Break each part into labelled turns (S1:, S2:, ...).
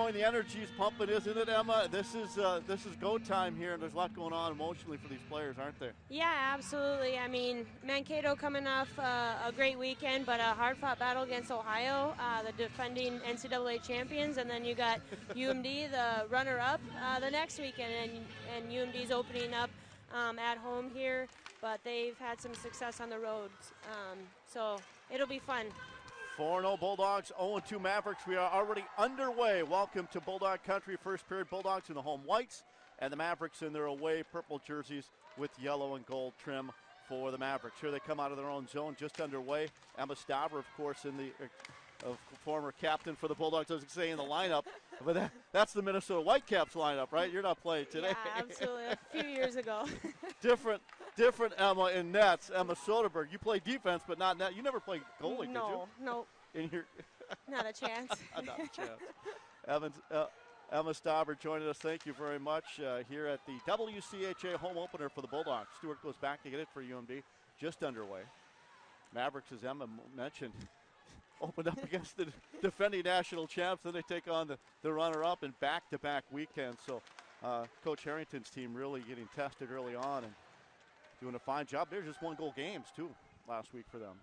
S1: going. The energy's pumping, isn't it, Emma? This is go time here, and there's a lot going on emotionally for these players, aren't there?
S2: Yeah, absolutely. I mean, Mankato coming off a great weekend, but a hard-fought battle against Ohio, the defending NCAA champions, and then you got UMD, the runner-up, the next weekend, and UMD's opening up at home here, but they've had some success on the road, so it'll be fun.
S1: 4-0 Bulldogs, 0-2 Mavericks. We are already underway. Welcome to Bulldog Country. First period, Bulldogs in the home whites, and the Mavericks in their away purple jerseys with yellow and gold trim for the Mavericks. Here they come out of their own zone, just underway. Emma Staver, of course, in the former captain for the Bulldogs, I was saying in the lineup, but that's the Minnesota Whitecaps lineup, right? You're not playing today.
S2: Yeah, absolutely. A few years ago.
S1: Different Emma in nets. Emma Soderberg, you play defense, but not net. You never played goalie,
S2: No,
S1: did you?
S2: No. Not a chance.
S1: Not a chance. Emma Staver joining us. Thank you very much here at the WCHA home opener for the Bulldogs. Stewart goes back to get it for UMD. Just underway. Mavericks, as Emma mentioned, opened up against the defending national champs. Then they take on the runner-up in back-to-back weekends. So Coach Harrington's team really getting tested early on and doing a fine job. They're just one-goal games, too, last week for them.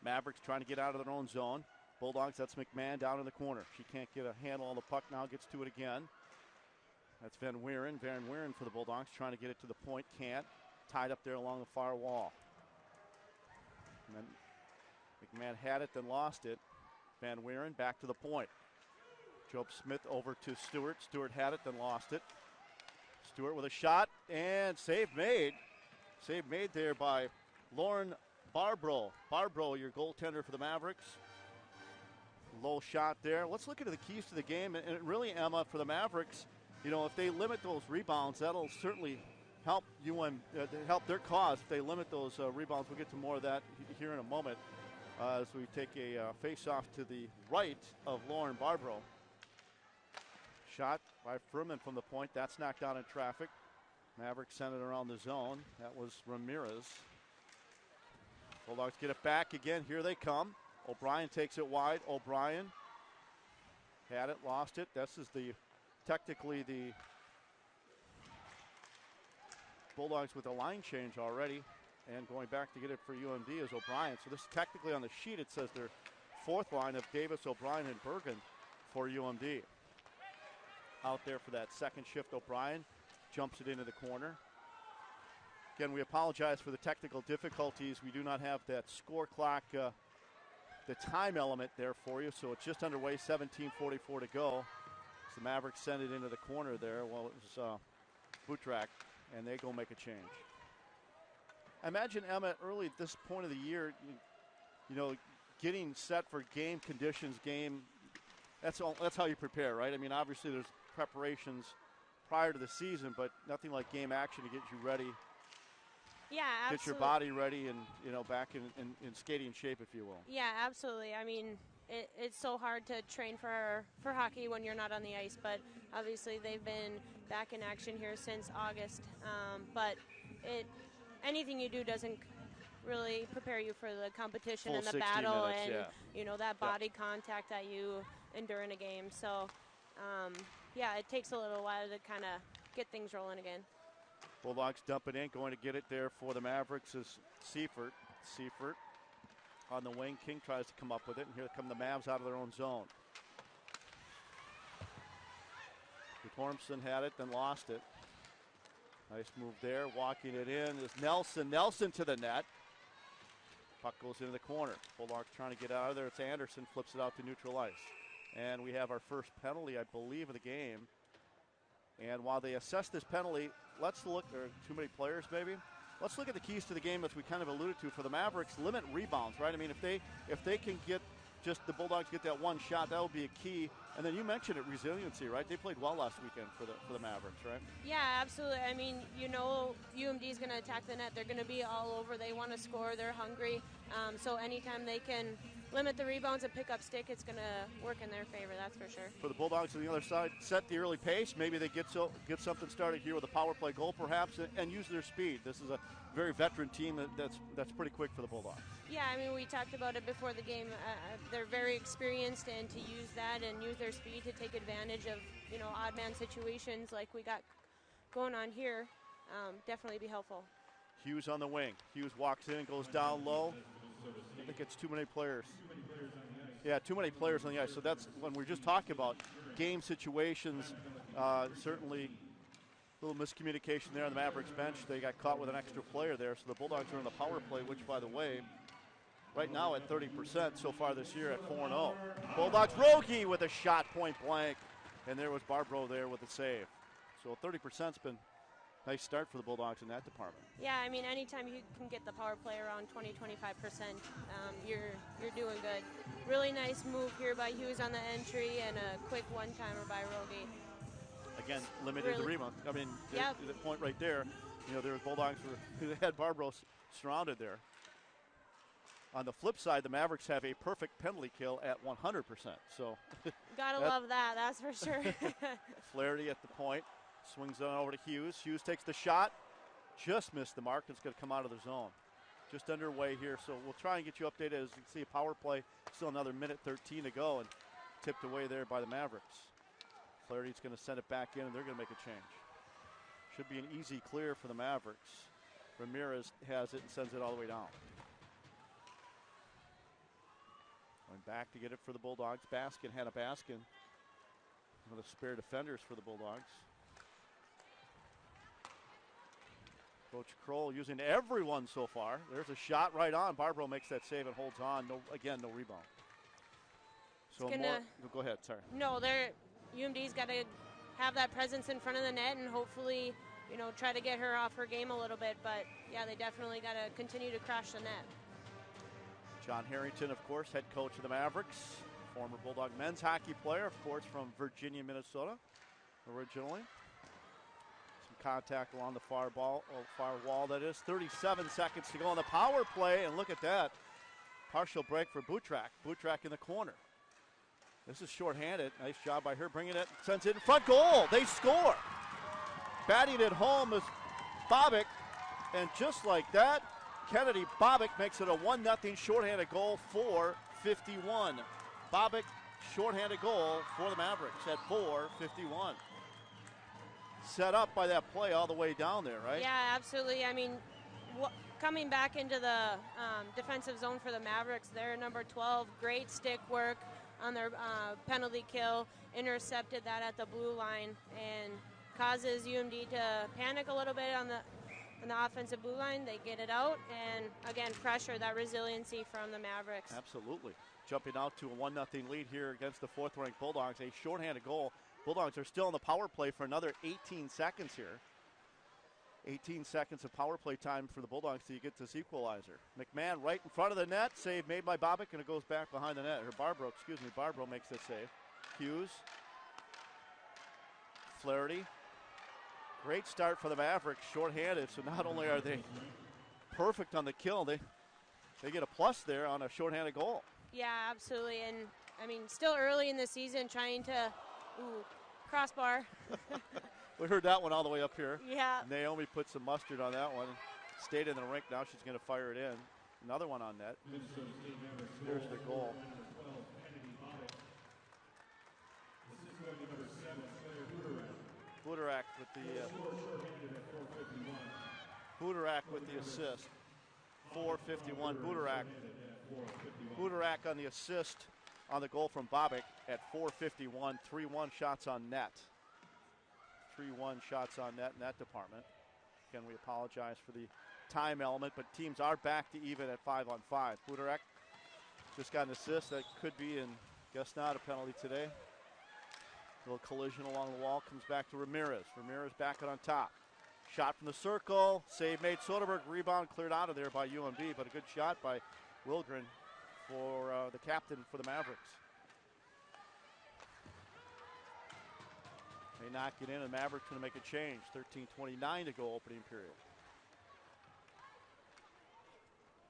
S1: Mavericks trying to get out of their own zone. Bulldogs, that's McMahon down in the corner. She can't get a handle on the puck now, gets to it again. That's Van Wieren for the Bulldogs, trying to get it to the point, can't. Tied up there along the far wall. And then McMahon had it, then lost it. Van Wieren back to the point. Job Smith over to Stewart. Stewart had it, then lost it. Stewart with a shot, and save made. Save made there by Lauren Barbro, your goaltender for the Mavericks. Low shot there. Let's look into the keys to the game. And really, Emma, for the Mavericks, if they limit those rebounds, that'll certainly help help their cause. If they limit those rebounds, we'll get to more of that here in a moment as we take a face-off to the right of Lauren Barbro. Shot by Furman from the point. That's knocked out in traffic. Mavericks sent it around the zone. That was Ramirez. Bulldogs get it back again. Here they come. O'Brien takes it wide. O'Brien had it, lost it. This is technically the Bulldogs with a line change already. And going back to get it for UMD is O'Brien. So this is technically on the sheet. It says their fourth line of Davis, O'Brien, and Bergen for UMD. Out there for that second shift, O'Brien jumps it into the corner. Again, we apologize for the technical difficulties. We do not have that score clock, the time element there for you. So it's just underway, 17:44 to go. So the Mavericks send it into the corner there. Well, it was Butrak, and they go make a change. I imagine, Emma, early at this point of the year, getting set for game conditions, that's how you prepare, right? I mean, obviously there's preparations prior to the season, but nothing like game action to get you ready.
S2: Yeah, absolutely.
S1: Get your body ready and, back in skating shape, if you will.
S2: Yeah, absolutely. I mean, it's so hard to train for hockey when you're not on the ice, but obviously they've been back in action here since August. But anything you do doesn't really prepare you for the competition and the battle minutes, and, that body contact that you endure in a game. So, it takes a little while to kind of get things rolling again.
S1: Bulldogs dump it in. Going to get it there for the Mavericks is Seifert. Seifert on the wing. King tries to come up with it, and here come the Mavs out of their own zone. Tormson had it, then lost it. Nice move there. Walking it in is Nelson. Nelson to the net. Puck goes into the corner. Bulldogs trying to get out of there. It's Anderson. Flips it out to neutral ice. And we have our first penalty, I believe, of the game. And while they assess this penalty, let's look. There are too many players, maybe. Let's look at the keys to the game, as we kind of alluded to. For the Mavericks, limit rebounds, right? I mean, if they can get just the Bulldogs get that one shot, that will be a key. And then you mentioned it, resiliency, right? They played well last weekend for the Mavericks, right?
S2: Yeah, absolutely. I mean, UMD is going to attack the net. They're going to be all over. They want to score. They're hungry. So anytime they can limit the rebounds and pick up stick, it's going to work in their favor, that's for sure.
S1: For the Bulldogs on the other side, set the early pace. Maybe they get something started here with a power play goal perhaps and use their speed. This is a very veteran team that's pretty quick for the Bulldogs.
S2: Yeah, I mean, we talked about it before the game. They're very experienced, and to use that and use their speed to take advantage of, odd man situations like we got going on here, definitely be helpful.
S1: Hughes on the wing. Hughes walks in, goes down low. I think it's too many players. Yeah, too many players on the ice. So that's when we're just talking about game situations. Certainly a little miscommunication there on the Mavericks bench. They got caught with an extra player there. So the Bulldogs are on the power play, which, by the way, right now at 30% so far this year at 4-0. Bulldogs, Rogie with a shot point blank. And there was Barbro there with the save. So 30%'s been a nice start for the Bulldogs in that department.
S2: Yeah, I mean, anytime you can get the power play around 20-25%, you're doing good. Really nice move here by Hughes on the entry and a quick one-timer by Rogie.
S1: Again, limited the rebound. I mean, the point right there, there was Bulldogs who had Barbro surrounded there. On the flip side, the Mavericks have a perfect penalty kill at 100%. So
S2: gotta love that, that's for sure.
S1: Flaherty at the point, swings on over to Hughes. Hughes takes the shot, just missed the mark. It's going to come out of the zone. Just underway here, so we'll try and get you updated. As you can see, a power play, still another minute 13 to go, and tipped away there by the Mavericks. Flaherty's going to send it back in, and they're going to make a change. Should be an easy clear for the Mavericks. Ramirez has it and sends it all the way down. Going back to get it for the Bulldogs. Baskin, Hannah Baskin, one of the spare defenders for the Bulldogs. Coach Kroll using everyone so far. There's a shot right on. Barbro makes that save and holds on. No rebound. So go ahead, sorry.
S2: No, UMD's got to have that presence in front of the net and hopefully, try to get her off her game a little bit. But, yeah, they definitely got to continue to crash the net.
S1: John Harrington, of course, head coach of the Mavericks. Former Bulldog men's hockey player, of course, from Virginia, Minnesota, originally. Some contact along the far wall, that is. 37 seconds to go on the power play, and look at that. Partial break for Butrak. Butrak in the corner. This is shorthanded. Nice job by her bringing it. Sends it in front. Goal. They score. Batting it home is Bobick. And just like that, Kennedy Bobick makes it a 1-0 shorthanded goal for 51. Bobick, shorthanded goal for the Mavericks at 4:51. Set up by that play all the way down there, right?
S2: Yeah, absolutely. I mean, coming back into the defensive zone for the Mavericks, they're number 12. Great stick work on their penalty kill. Intercepted that at the blue line and causes UMD to panic a little bit on the offensive blue line. They get it out and, again, pressure, that resiliency from the Mavericks.
S1: Absolutely. Jumping out to a 1-0 lead here against the fourth-ranked Bulldogs. A shorthanded goal. Bulldogs are still in the power play for another 18 seconds here. 18 seconds of power play time for the Bulldogs till you get this equalizer. McMahon right in front of the net. Save made by Bobick, and it goes back behind the net. Barbro makes that save. Hughes. Flaherty. Great start for the Mavericks, shorthanded. So not only are they perfect on the kill, they get a plus there on a shorthanded goal.
S2: Yeah, absolutely. And, I mean, still early in the season trying to crossbar.
S1: We heard that one all the way up here.
S2: Yeah.
S1: Naomi put some mustard on that one. Stayed in the rink. Now she's going to fire it in. Another one on net. There's the goal. Budarak with the assist. 4:51. Budarak on the assist on the goal from Bobick at 4:51. 3-1 shots on net. 3-1 shots on net in that department. Again, we apologize for the time element, but teams are back to even at 5-on-5. Budarak just got an assist. That could be, and guess not, a penalty today. A little collision along the wall. Comes back to Ramirez. Ramirez back on top. Shot from the circle. Save made. Soderberg. Rebound cleared out of there by UMD, but a good shot by Wilgren for the captain for the Mavericks. They knock it in, and Mavericks going to make a change. 13:29 to go, opening period.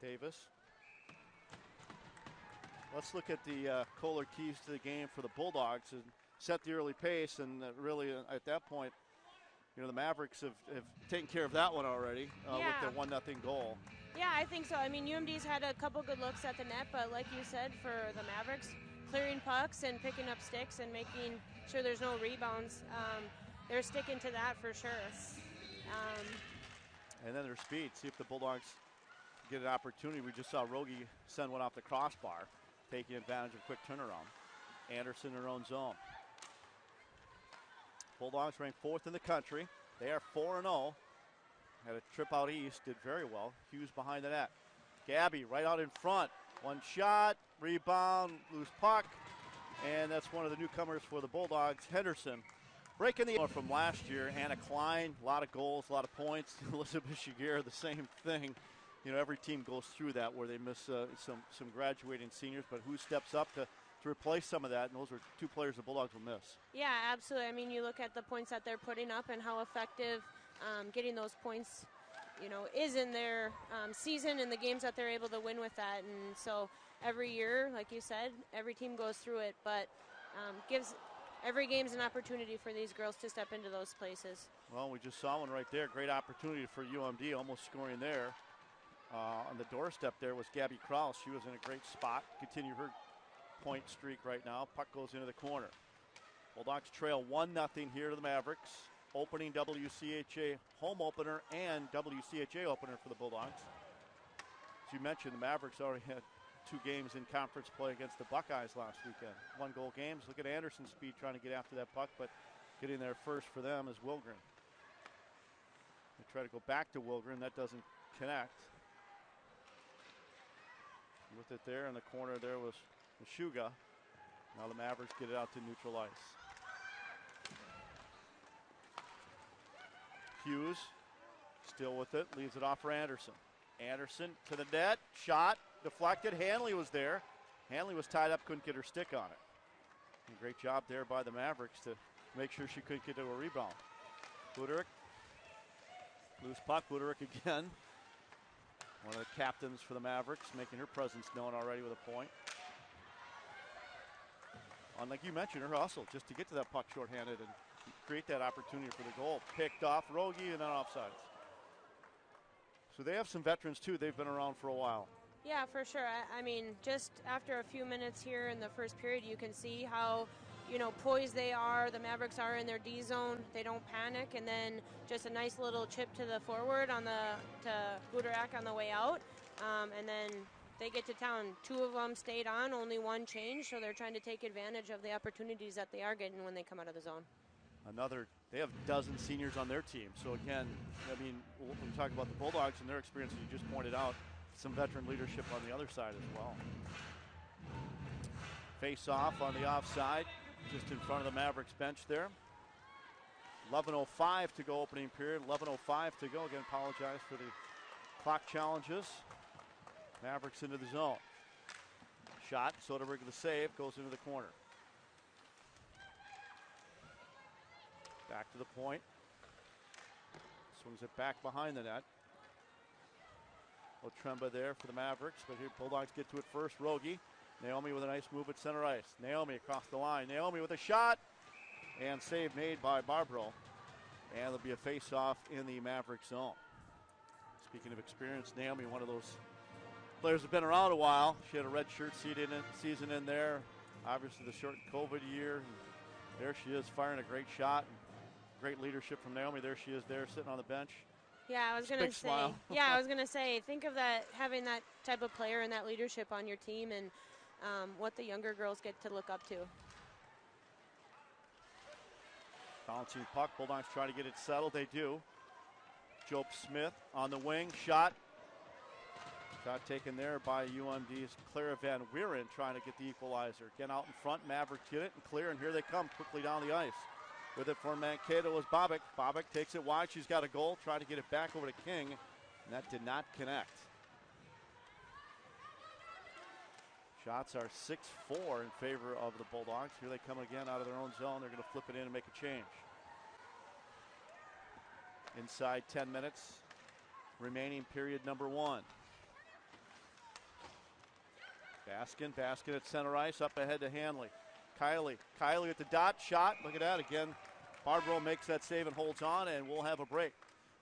S1: Davis. Let's look at the Kohler keys to the game for the Bulldogs and set the early pace. And really, at that point, the Mavericks have taken care of that one already with their 1-0 goal.
S2: Yeah, I think so. I mean, UMD's had a couple good looks at the net, but like you said, for the Mavericks, clearing pucks and picking up sticks and making sure there's no rebounds, they're sticking to that for sure.
S1: And then their speed. See if the Bulldogs get an opportunity. We just saw Rogie send one off the crossbar, taking advantage of quick turnaround. Anderson in their own zone. Bulldogs ranked 4th in the country. They are 4-0. Had a trip out east, did very well. Hughes behind the net. Gabby right out in front. One shot, rebound, loose puck. And that's one of the newcomers for the Bulldogs, Henderson. Breaking the from last year, Anna Klein, a lot of goals, a lot of points. Elizabeth Shigear, the same thing. Every team goes through that where they miss some graduating seniors, but who steps up to replace some of that, and those are two players the Bulldogs will miss.
S2: Yeah, absolutely. I mean, you look at the points that they're putting up and how effective getting those points, is in their season and the games that they're able to win with that. And so every year, like you said, every team goes through it, but gives every game's an opportunity for these girls to step into those places.
S1: Well, we just saw one right there. Great opportunity for UMD, almost scoring there. On the doorstep there was Gabby Krause. She was in a great spot. Continue her point streak right now. Puck goes into the corner. Bulldogs trail 1-0 here to the Mavericks. Opening WCHA home opener and WCHA opener for the Bulldogs. As you mentioned, the Mavericks already had 2 games in conference play against the Buckeyes last weekend. 1-goal games. Look at Anderson's speed trying to get after that puck, but getting there first for them is Wilgren. They try to go back to Wilgren. That doesn't connect. With it there in the corner there was Meshuga. Now the Mavericks get it out to neutral ice. Hughes still with it, leaves it off for Anderson. Anderson to the net, shot, deflected. Hanley was there. Hanley was tied up, couldn't get her stick on it. And great job there by the Mavericks to make sure she couldn't get to a rebound. Buderick, loose puck, Buderick again. One of the captains for the Mavericks, making her presence known already with a point. Like you mentioned, her hustle just to get to that puck shorthanded and create that opportunity for the goal. Picked off Rogie and then offsides. So they have some veterans too. They've been around for a while.
S2: Yeah, for sure. I mean, just after a few minutes here in the first period, you can see how, poised they are. The Mavericks are in their D zone. They don't panic, and then just a nice little chip to the forward to Buderak on the way out, and then they get to town. 2 of them stayed on, only 1 changed, so they're trying to take advantage of the opportunities that they are getting when they come out of the zone.
S1: They have a dozen seniors on their team. So again, I mean, when we talk about the Bulldogs and their experience, you just pointed out some veteran leadership on the other side as well. Face off on the offside, just in front of the Mavericks bench there. 11:05 to go opening period, 11:05 to go. Again, apologize for the clock challenges. Mavericks into the zone. Shot, Soderberg the save, goes into the corner. Back to the point. Swings it back behind the net. Otremba there for the Mavericks, but here Bulldogs get to it first. Rogie. Naomi with a nice move at center ice. Naomi across the line. Naomi with a shot. And save made by Barbro. And there'll be a face-off in the Maverick zone. Speaking of experience, Naomi, one of those players have been around a while. She had a red shirt season in there. Obviously the short COVID year. There she is firing a great shot. Great leadership from Naomi. There she is there sitting on the bench.
S2: Yeah, I was going to say. I was going to say, think of that, having that type of player and that leadership on your team, and what the younger girls get to look up to.
S1: Bouncing puck. Bulldogs try to get it settled. They do. Job Smith on the wing. Shot taken there by UMD's Clara Van Wieren, trying to get the equalizer. Again out in front. Mavericks get it and clear, and here they come quickly down the ice. With it for Mankato is Bobick. Bobick takes it wide. She's got a goal. Trying to get it back over to King, and that did not connect. Shots are 6-4 in favor of the Bulldogs. Here they come again out of their own zone. They're going to flip it in and make a change. Inside 10 minutes remaining, period number 1. Baskin at center ice, up ahead to Hanley. Kylie at the dot, shot, look at that again. Barbaro makes that save and holds on, and we'll have a break.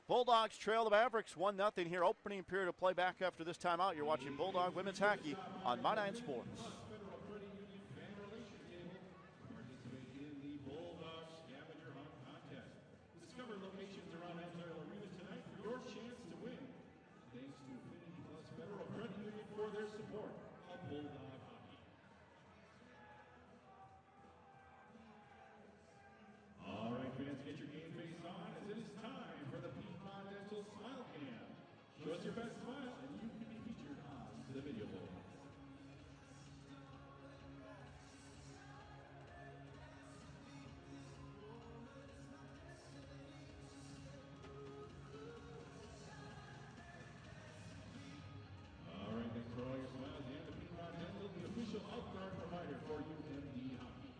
S1: Bulldogs trail the Mavericks 1-0 here. Opening period of play back after this timeout. You're watching Bulldog Women's Hockey on My 9 Sports.
S3: Discover locations around Ontario Arena tonight for your chance to win. Thanks to Affinity Plus Federal Credit Union for their support of Bulldog Hockey. All right, fans, get your game face on as it is time for the Piedmont Dental Smile Cam. Show us your best smile and you can be featured on the video board. All right, thanks for all your smiles and the Piedmont Dental, the official outguard provider for UM-Duluth Hockey.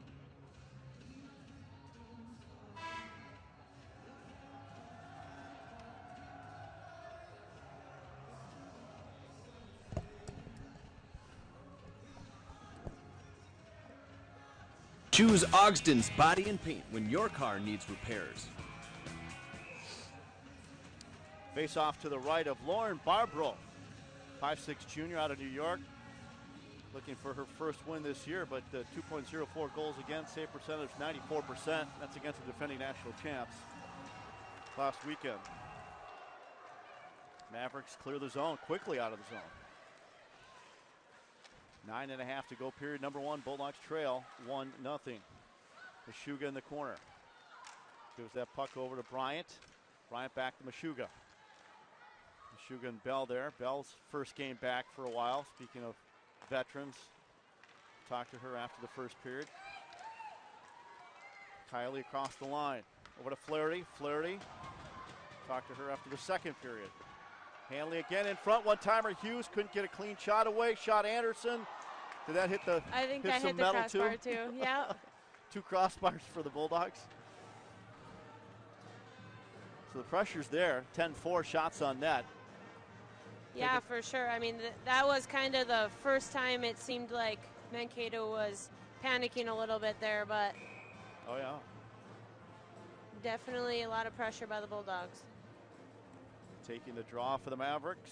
S4: Choose Ogsden's Body and Paint when your car needs repairs.
S1: Face off to the right of Lauren Barbaro, 5'6" junior out of New York. Looking for her first win this year, but 2.04 goals against, save percentage 94%. That's against the defending national champs last weekend. Mavericks clear the zone, quickly out of the zone. 9.5 to go, period number one. Bulldogs trail 1-0. Meshuga in the corner. Gives that puck over to Bryant. Bryant back to Meshuga. Meshuga and Bell there. Bell's first game back for a while. Speaking of veterans, talked to her after the first period. Kylie across the line. Over to Flaherty. Flaherty talked to her after the second period. Hanley again in front. One-timer. Hughes couldn't get a clean shot away. Shot Anderson. Did that hit the
S2: I think that hit the crossbar too. Yeah.
S1: 2 crossbars for the Bulldogs. So the pressure's there. 10-4 shots on net.
S2: Yeah, for sure. I mean, that was kind of the first time it seemed like Mankato was panicking a little bit there, but
S1: oh yeah,
S2: definitely a lot of pressure by the Bulldogs.
S1: Taking the draw for the Mavericks.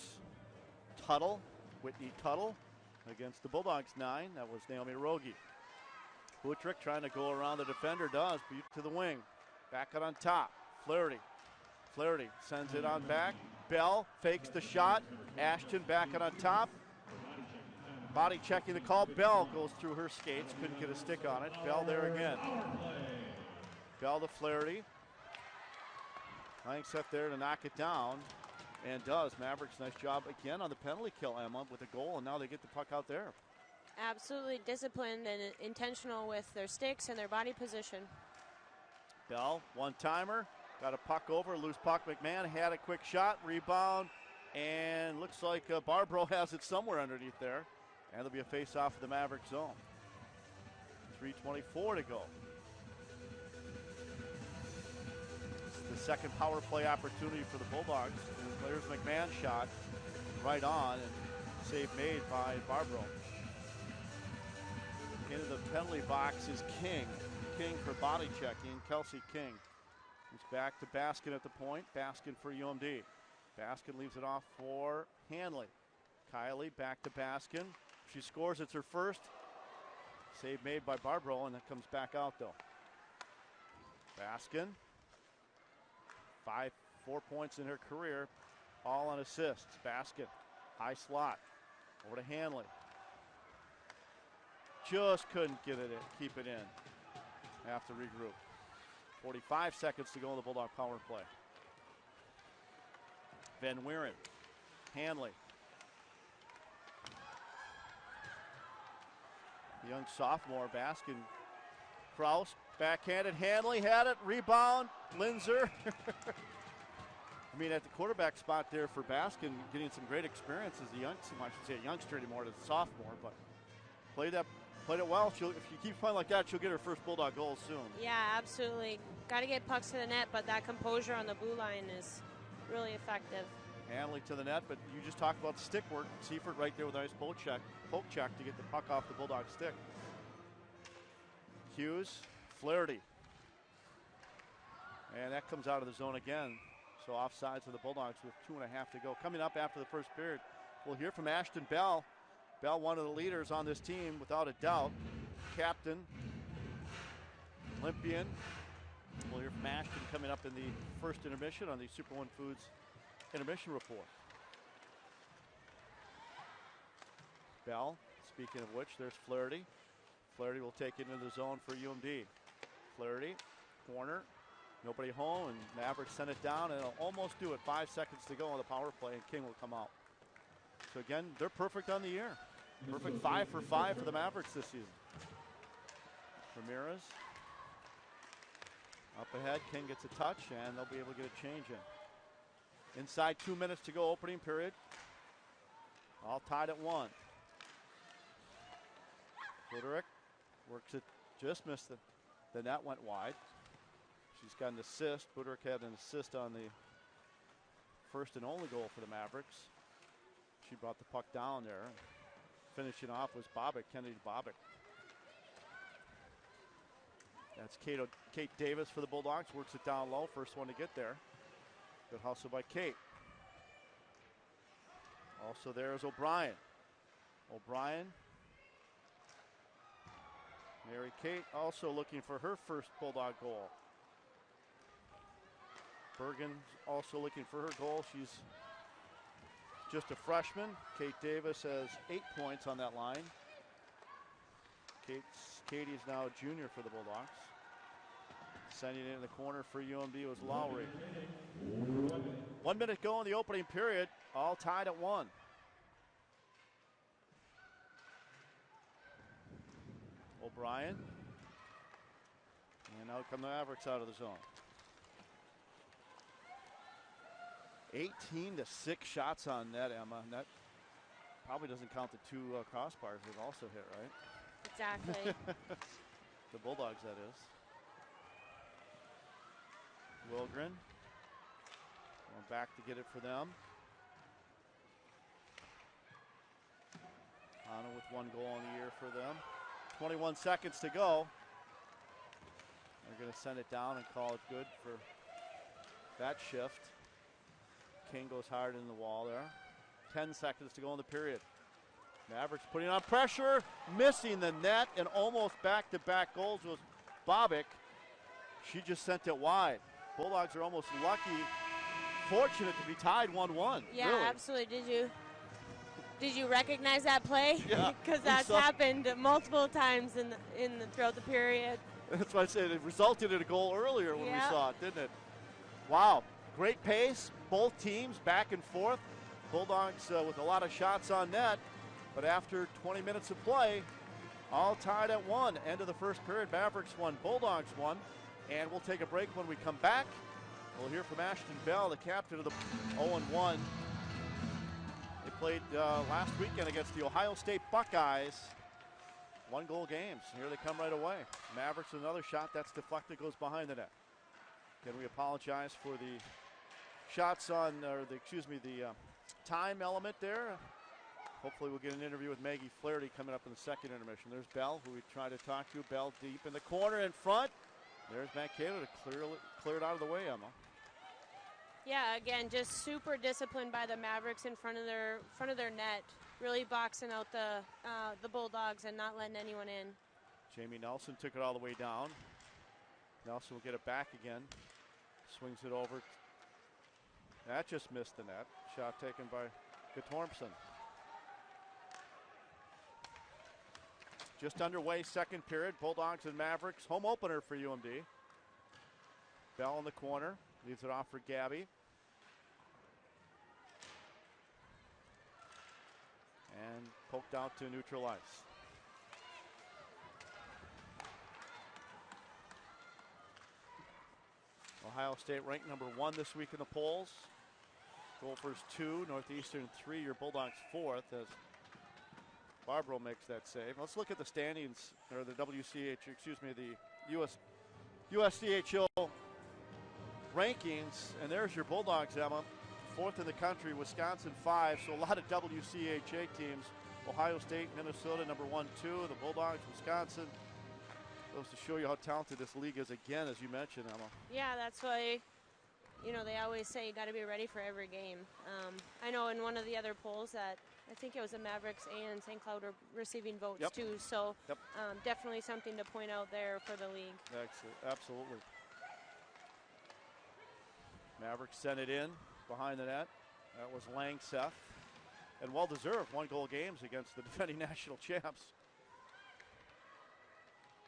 S1: Whitney Tuttle against the Bulldogs 9. That was Naomi Rogi. Butrick trying to go around the defender, does, beat to the wing. Back out on top. Flaherty sends it on back. Bell fakes the shot. Ashton back out on top. Body checking the call. Bell goes through her skates. Couldn't get a stick on it. Bell there again. Bell to Flaherty. Nice set there to knock it down. And does. Mavericks, nice job again on the penalty kill, Emma, with a goal, and now they get the puck out there.
S2: Absolutely disciplined and intentional with their sticks and their body position.
S1: Bell, one-timer. Got a puck over, loose puck. McMahon had a quick shot, rebound, and looks like Barbaro has it somewhere underneath there. And there'll be a face-off of the Maverick zone. 3:24 to go. The second power play opportunity for the Bulldogs. There's McMahon's shot right on, and save made by Barbaro. Into the penalty box is King. King for body checking, Kelsey King. He's back to Baskin at the point. Baskin for UMD. Baskin leaves it off for Hanley. Kylie back to Baskin. She scores, it's her first. Save made by Barbaro, and that comes back out though. Baskin. 4 points in her career, all on assists. Baskin, high slot. Over to Hanley. Just couldn't get it in, keep it in. Have to regroup. 45 seconds to go in the Bulldog power play. Van Wieren, Hanley. The young sophomore, Baskin. Kraus, backhanded, Hanley had it, rebound, Linzer. I mean, at the quarterback spot there for Baskin, getting some great experience as a youngster. I should say a youngster anymore, as a sophomore, but played it well. If you keep playing like that, she'll get her first Bulldog goal soon.
S2: Yeah, absolutely. Got to get pucks to the net, but that composure on the blue line is really effective.
S1: Hanley to the net, but you just talked about stick work. Seifert right there with a nice poke check to get the puck off the Bulldog stick. Hughes, Flaherty. And that comes out of the zone again. So offsides for the Bulldogs with 2.5 to go. Coming up after the first period, we'll hear from Ashton Bell. Bell, one of the leaders on this team, without a doubt. Captain, Olympian. We'll hear from Ashton coming up in the first intermission on the Super One Foods intermission report. Bell, speaking of which, there's Flaherty. Flaherty will take it into the zone for UMD. Flaherty, corner, nobody home, and Mavericks send it down, and it'll almost do it. 5 seconds to go on the power play, and King will come out. So again, they're perfect on the year. Perfect 5 for 5 for the Mavericks this season. Ramirez. Up ahead, King gets a touch, and they'll be able to get a change in. Inside 2 minutes to go, opening period. All tied at 1. Buderick works it, just missed the net, went wide. She's got an assist. Buderick had an assist on the first and only goal for the Mavericks. She brought the puck down there. Finishing off was Bobick, Kennedy Bobick. That's Kate Davis for the Bulldogs. Works it down low. First one to get there. Good hustle by Kate. Also there is O'Brien. O'Brien. Mary Kate also looking for her first Bulldog goal. Bergen also looking for her goal. She's just a freshman. Kate Davis has 8 points on that line. Katie's now a junior for the Bulldogs. Sending it in the corner for UMD was Lowry. 1 minute go in the opening period. All tied at 1. O'Brien. And out come the Mavericks out of the zone. 18 to 6 shots on net, Emma. And that probably doesn't count the 2 crossbars they've also hit, right?
S2: Exactly.
S1: The Bulldogs, that is. Wilgren. Going back to get it for them. Hana with 1 goal on the year for them. 21 seconds to go. They're going to send it down and call it good for that shift. King goes hard in the wall there. 10 seconds to go in the period. Mavericks putting on pressure, missing the net, and almost back-to-back goals was Bobick. She just sent it wide. Bulldogs are almost lucky, fortunate to be tied 1-1.
S2: Yeah,
S1: really.
S2: absolutely. Did you recognize that play?
S1: Yeah,
S2: Because that's happened multiple times throughout the period.
S1: That's why I said it resulted in a goal earlier when we
S2: Yeah.
S1: saw it, didn't it? Wow, great pace, both teams back and forth. Bulldogs with a lot of shots on net, but after 20 minutes of play, all tied at 1. End of the first period, Mavericks won, Bulldogs won, and we'll take a break. When we come back, we'll hear from Ashton Bell, the captain of the 0-1. They played last weekend against the Ohio State Buckeyes. 1-goal games. Here they come right away. Mavericks with another shot that's deflected, goes behind the net. Again, we apologize for the shots on, the time element there. Hopefully we'll get an interview with Maggie Flaherty coming up in the second intermission. There's Bell, who we tried to talk to. Bell deep in the corner in front. There's Mankato to clear it out of the way, Emma.
S2: Yeah, again, just super disciplined by the Mavericks in front of their net, really boxing out the Bulldogs and not letting anyone in.
S1: Jamie Nelson took it all the way down. Nelson will get it back again. Swings it over. That just missed the net. Shot taken by Guttormson. Just underway, second period. Bulldogs and Mavericks. Home opener for UMD. Bell in the corner. Leaves it off for Gabby. And poked out to neutral ice. Ohio State ranked number 1 this week in the polls. Gophers 2, Northeastern 3, your Bulldogs 4th as Barbaro makes that save. Let's look at the standings, or the USCHO rankings, and there's your Bulldogs, Emma. fourth in the country, Wisconsin 5, so a lot of WCHA teams. Ohio State, Minnesota, number 1, 2, the Bulldogs, Wisconsin. Goes to show you how talented this league is again, as you mentioned, Emma.
S2: Yeah, that's why, they always say you got to be ready for every game. I know in one of the other polls that I think it was the Mavericks and St. Cloud were receiving votes too, so definitely something to point out there for the league.
S1: Absolutely. Mavericks sent it in behind the net. That was Langseth. And well-deserved one-goal games against the defending national champs.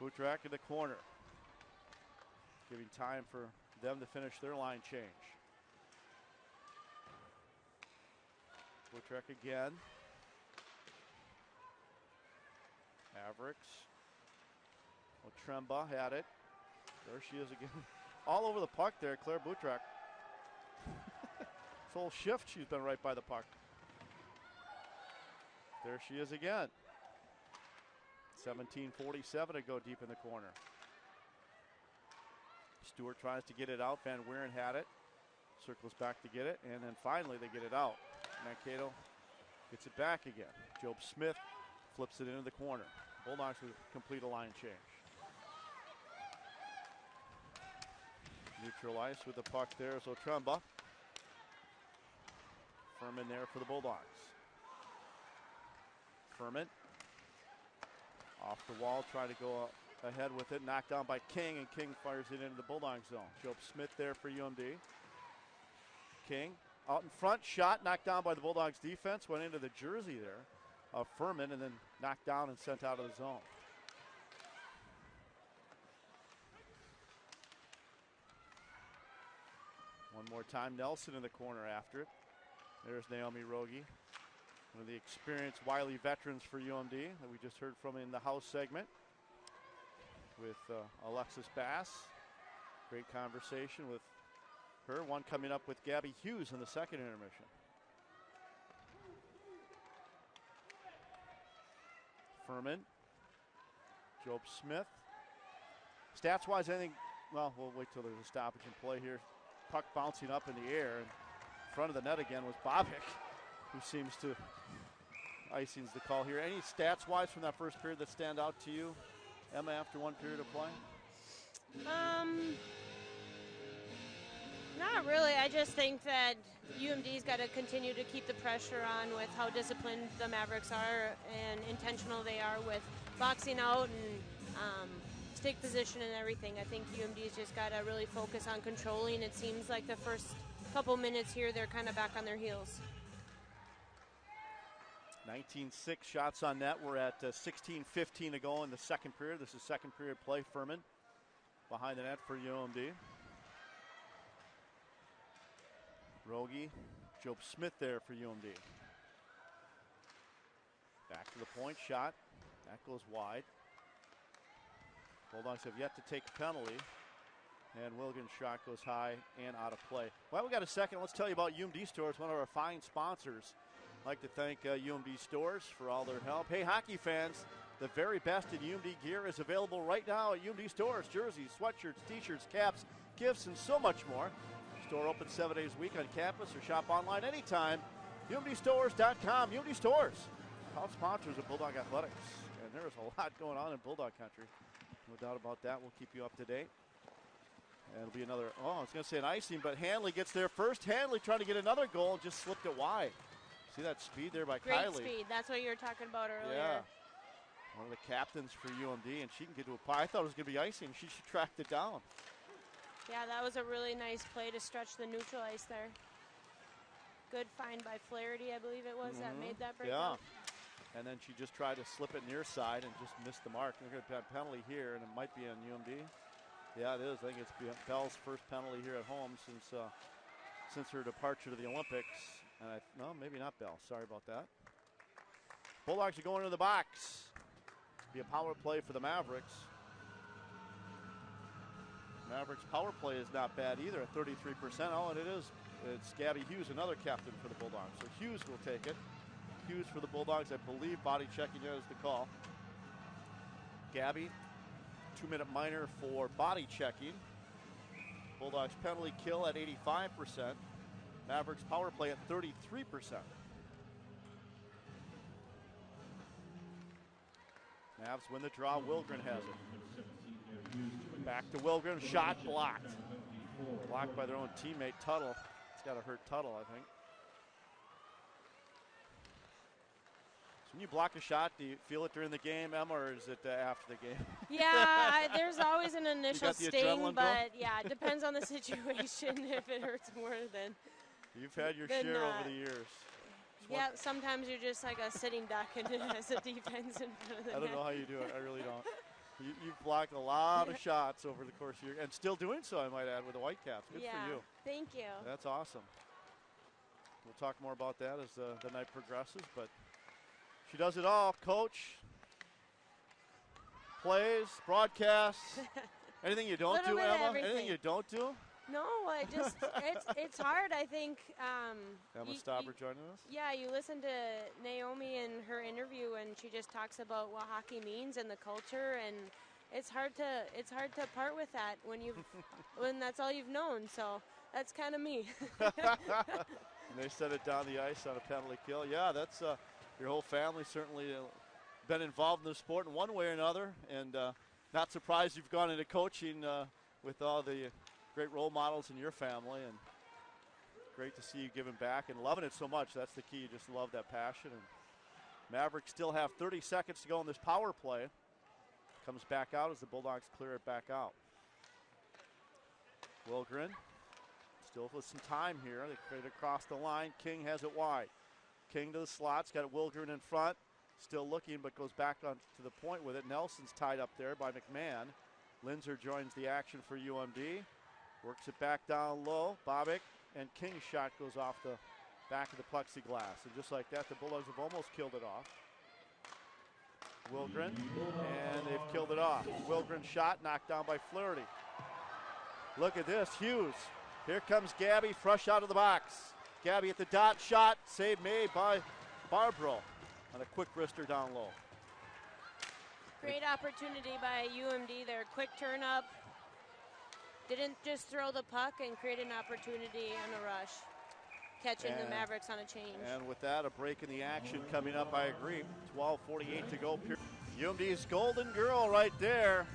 S1: Butrak in the corner. Giving time for them to finish their line change. Butrak again. Mavericks. Otremba had it. There she is again. All over the puck there, Claire Butrak. This whole shift, she's been right by the puck. There she is again. 17:47 to go deep in the corner. Stewart tries to get it out. Van Weeren had it. Circles back to get it, and then finally they get it out. Mankato gets it back again. Job Smith flips it into the corner. Bulldogs will complete a line change. Neutral ice with the puck there is Otremba. Furman there for the Bulldogs. Furman off the wall, trying to go ahead with it. Knocked down by King, and King fires it into the Bulldog zone. Job Smith there for UMD. King out in front, shot, knocked down by the Bulldogs defense, went into the jersey there of Furman, and then knocked down and sent out of the zone. One more time, Nelson in the corner after it. There's Naomi Rogie, one of the experienced wily veterans for UMD that we just heard from in the house segment with Alexis Bass. Great conversation with her. One coming up with Gabby Hughes in the second intermission. Furman. Job Smith. Stats-wise, I think, well, we'll wait till there's a stoppage in play here. Puck bouncing up in the air. And in front of the net again was Bobick, who seems to, icing's the call here. Any stats-wise from that first period that stand out to you, Emma, after one period of play?
S2: Not really. I just think that UMD's got to continue to keep the pressure on with how disciplined the Mavericks are and intentional they are with boxing out and stick position and everything. I think UMD's just got to really focus on controlling. It seems like the first couple minutes here, they're kind of back on their heels.
S1: 19-6 shots on net. We're at 16:15 to go in the second period. This is second period play. Furman behind the net for UMD. Rogie, Job Smith there for UMD. Back to the point, shot. That goes wide. Bulldogs have yet to take a penalty. And Wilgen's shot goes high and out of play. Well, we got a second. Let's tell you about UMD Stores, one of our fine sponsors. I'd like to thank UMD Stores for all their help. Hey, hockey fans, the very best in UMD gear is available right now at UMD Stores. Jerseys, sweatshirts, t-shirts, caps, gifts, and so much more. Store open 7 days a week on campus or shop online anytime. UMDstores.com. UMD Stores, proud sponsors of Bulldog Athletics. And there is a lot going on in Bulldog country. No doubt about that. We'll keep you up to date. And it'll be another, I was going to say an icing, but Hanley gets there first. Hanley trying to get another goal, just slipped it wide. See that speed there by
S2: Great
S1: Kylie.
S2: Speed. That's what you were talking about earlier.
S1: Yeah. One of the captains for UMD, and she can get to a pie. I thought it was going to be icing. She tracked it down.
S2: Yeah, that was a really nice play to stretch the neutral ice there. Good find by Flaherty, I believe it was, that made that breakout.
S1: Yeah. And then she just tried to slip it near side and just missed the mark. They're going to have a penalty here, and it might be on UMD. Yeah, it is. I think it's Bell's first penalty here at home since her departure to the Olympics. And no, maybe not Bell. Sorry about that. Bulldogs are going into the box. Be a power play for the Mavericks. Mavericks power play is not bad either at 33%. Oh, and it is. It's Gabby Hughes, another captain for the Bulldogs. So Hughes will take it. Hughes for the Bulldogs, I believe body checking is the call. Gabby, 2-minute minor for body checking. Bulldogs penalty kill at 85%. Mavericks power play at 33%. Mavs win the draw. Wilgren has it. Back to Wilgren. Shot blocked. Blocked by their own teammate, Tuttle. It's got to hurt Tuttle, I think. So when you block a shot, do you feel it during the game, Emma, or is it after the game?
S2: Yeah, there's always an initial sting, but
S1: going?
S2: yeah, it depends on the situation if it hurts more than.
S1: You've had your share over the years.
S2: Yeah, sometimes you're just like a sitting duck and it has a defense in front of the net.
S1: I don't know how you do it. I really don't. You've blocked a lot of shots over the course of your, and still doing so, I might add, with the Whitecaps. Good for you.
S2: Thank you.
S1: That's awesome. We'll talk more about that as the night progresses, but she does it all. Coach, plays, broadcasts, anything you don't do, Emma? Anything you don't do?
S2: No, it's hard. I think.
S1: Emma Stauber joining us.
S2: Yeah, you listen to Naomi in her interview, and she just talks about what hockey means and the culture, and it's hard to part with that when that's all you've known. So that's kind of me.
S1: And they set it down the ice on a penalty kill. Yeah, that's your whole family certainly been involved in the sport in one way or another, and not surprised you've gone into coaching with all the great role models in your family, and great to see you giving back and loving it so much. That's the key. You just love that passion. And Mavericks still have 30 seconds to go in this power play. Comes back out as the Bulldogs clear it back out. Wilgren still with some time here. They create it across the line. King has it wide. King to the slots. Got it Wilgren in front. Still looking, but goes back on to the point with it. Nelson's tied up there by McMahon. Linzer joins the action for UMD. Works it back down low. Bobick and King's shot goes off the back of the plexiglass. And just like that, the Bulldogs have almost killed it off. Wilgren, and they've killed it off. Wilgren shot knocked down by Flaherty. Look at this, Hughes. Here comes Gabby, fresh out of the box. Gabby at the dot, shot, save made by Barbro on a quick wrister down low.
S2: Great opportunity by UMD there, quick turn up. Didn't just throw the puck and create an opportunity on a rush, catching the Mavericks on a change.
S1: And with that, a break in the action coming up, I agree. 12:48 to go. UMD's golden girl right there.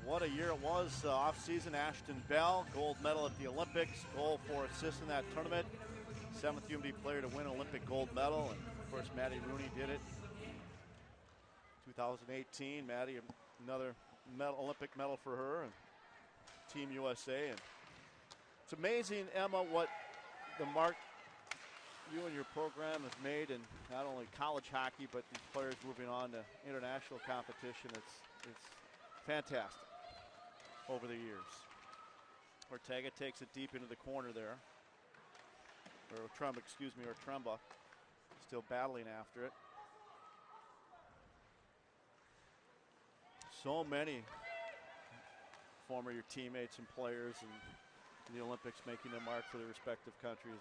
S1: What a year it was off-season. Ashton Bell, gold medal at the Olympics, goal for assists in that tournament. 7th UMD player to win Olympic gold medal. And, of course, Maddie Rooney did it. 2018, Maddie, another Olympic medal for her. And Team USA, and it's amazing, Emma, what the mark you and your program have made in not only college hockey, but these players moving on to international competition. It's fantastic over the years. Ortega takes it deep into the corner there. Or Tremba still battling after it. So many former your teammates and players and the Olympics making their mark for their respective countries.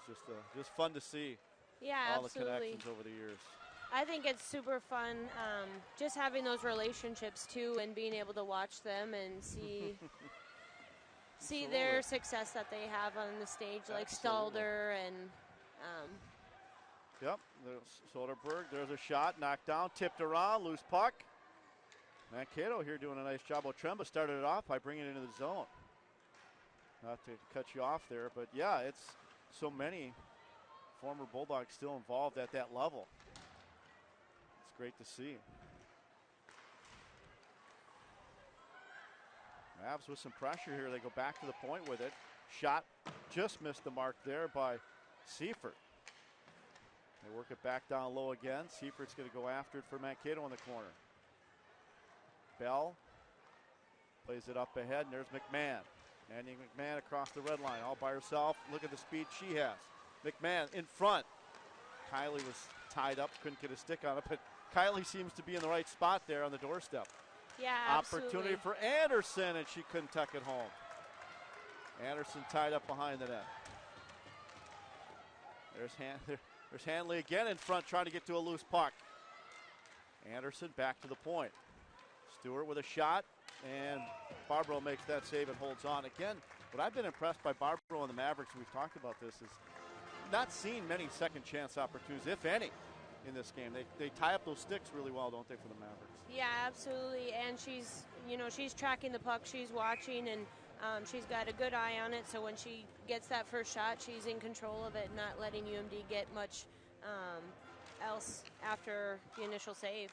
S1: Just fun to see.
S2: Yeah,
S1: all
S2: absolutely.
S1: The connections over the years.
S2: I think it's super fun, just having those relationships too, and being able to watch them and see their success that they have on the stage, like Stalder and.
S1: Yep, Soderberg. There's a shot, knocked down, tipped around, loose puck. Mankato here doing a nice job. Tremba started it off by bringing it into the zone. Not to cut you off there, but yeah, it's so many former Bulldogs still involved at that level. It's great to see. Mavs with some pressure here. They go back to the point with it. Shot just missed the mark there by Seifert. They work it back down low again. Seifert's going to go after it for Mankato in the corner. Bell plays it up ahead, and there's McMahon. Manning McMahon across the red line, all by herself. Look at the speed she has. McMahon in front. Kylie was tied up, couldn't get a stick on it, but Kylie seems to be in the right spot there on the doorstep.
S2: Yeah,
S1: Opportunity for Anderson, and she couldn't tuck it home. Anderson tied up behind the net. There's Hanley again in front, trying to get to a loose puck. Anderson back to the point. Stewart with a shot, and Barbaro makes that save and holds on. Again, what I've been impressed by Barbaro and the Mavericks, we've talked about this, is not seen many second chance opportunities, if any, in this game. They tie up those sticks really well, don't they, for the Mavericks?
S2: Yeah, absolutely. And she's, she's tracking the puck. She's watching, and she's got a good eye on it. So when she gets that first shot, she's in control of it, not letting UMD get much else after the initial save.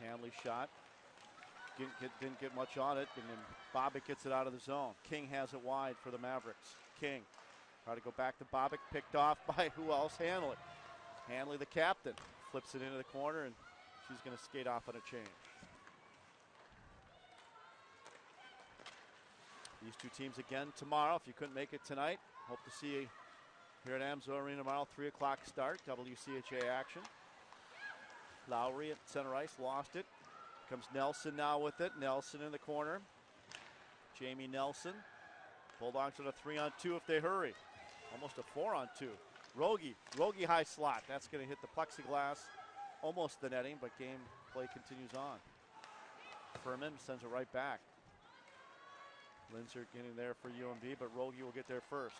S1: Hanley shot. Didn't get much on it, and then Bobick gets it out of the zone. King has it wide for the Mavericks. King try to go back to Bobick, picked off by who else? Hanley. Hanley, the captain, flips it into the corner, and she's going to skate off on a change. These two teams again tomorrow. If you couldn't make it tonight, hope to see you here at Amsoil Arena tomorrow, 3 o'clock start, WCHA action. Lowry at center ice, lost it. Comes Nelson now with it. Nelson in the corner. Jamie Nelson. Bulldogs with a 3-on-2 if they hurry. Almost a 4-on-2. Rogie high slot. That's going to hit the plexiglass. Almost the netting, but game play continues on. Furman sends it right back. Lindsay getting there for UMD, but Rogie will get there first.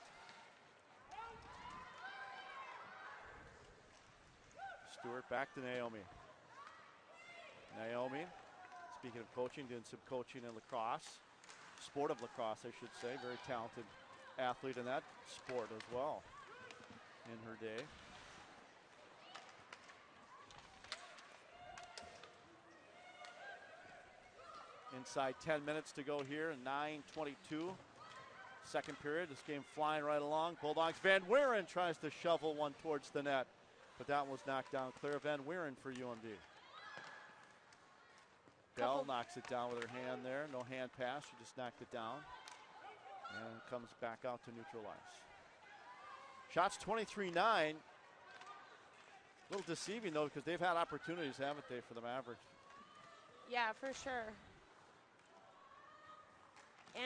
S1: Stewart back to Naomi. Naomi, speaking of coaching, doing some coaching in lacrosse. Sport of lacrosse, I should say. Very talented athlete in that sport as well in her day. Inside 10 minutes to go here, 9:22. Second period, this game flying right along. Bulldogs, Van Wieren tries to shovel one towards the net, but that was knocked down clear. Van Wieren for UMD. Bell knocks it down with her hand there. No hand pass, she just knocked it down. And comes back out to neutralize. Shots 23-9. A little deceiving though, because they've had opportunities, haven't they, for the Mavericks?
S2: Yeah, for sure.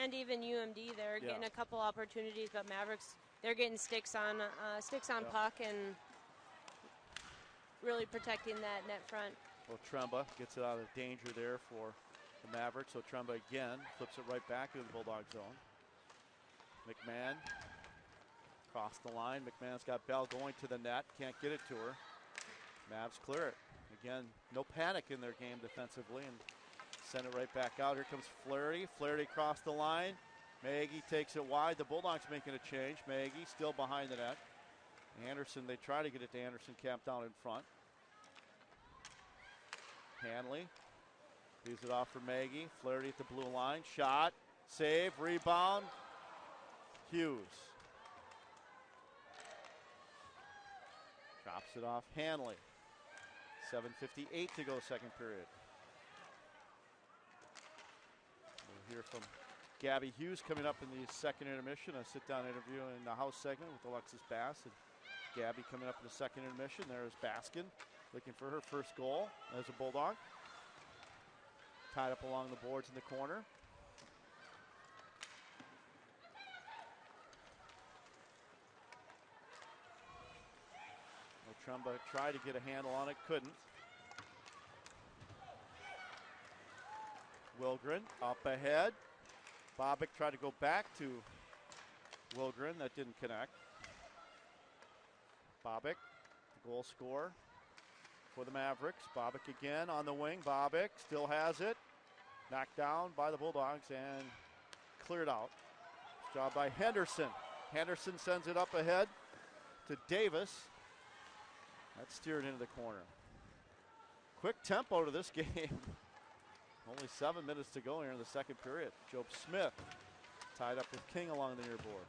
S2: And even UMD, they're getting a couple opportunities, but Mavericks, they're getting sticks on puck and really protecting that net front.
S1: Well, Tremba gets it out of danger there for the Mavericks. So Tremba again flips it right back into the Bulldog zone. McMahon across the line. McMahon's got Bell going to the net. Can't get it to her. Mavs clear it. Again, no panic in their game defensively and send it right back out. Here comes Flaherty. Flaherty across the line. Maggie takes it wide. The Bulldogs making a change. Maggie still behind the net. Anderson, they try to get it to Anderson, camped down in front. Hanley leaves it off for Maggie. Flaherty at the blue line. Shot, save, rebound. Hughes drops it off. Hanley. 7:58 to go, second period. We'll hear from Gabby Hughes coming up in the second intermission. A sit-down interview in the house segment with Alexis Bass. And Gabby coming up in the second intermission. There's Baskin looking for her first goal as a Bulldog. Tied up along the boards in the corner. Trumba tried to get a handle on it, couldn't. Wilgren up ahead. Bobick tried to go back to Wilgren. That didn't connect. Bobick, the goal scorer for the Mavericks. Bobick again on the wing. Bobick still has it. Knocked down by the Bulldogs and cleared out. Job by Henderson. Henderson sends it up ahead to Davis. That's steered into the corner. Quick tempo to this game. Only 7 minutes to go here in the second period. Job Smith tied up with King along the near board.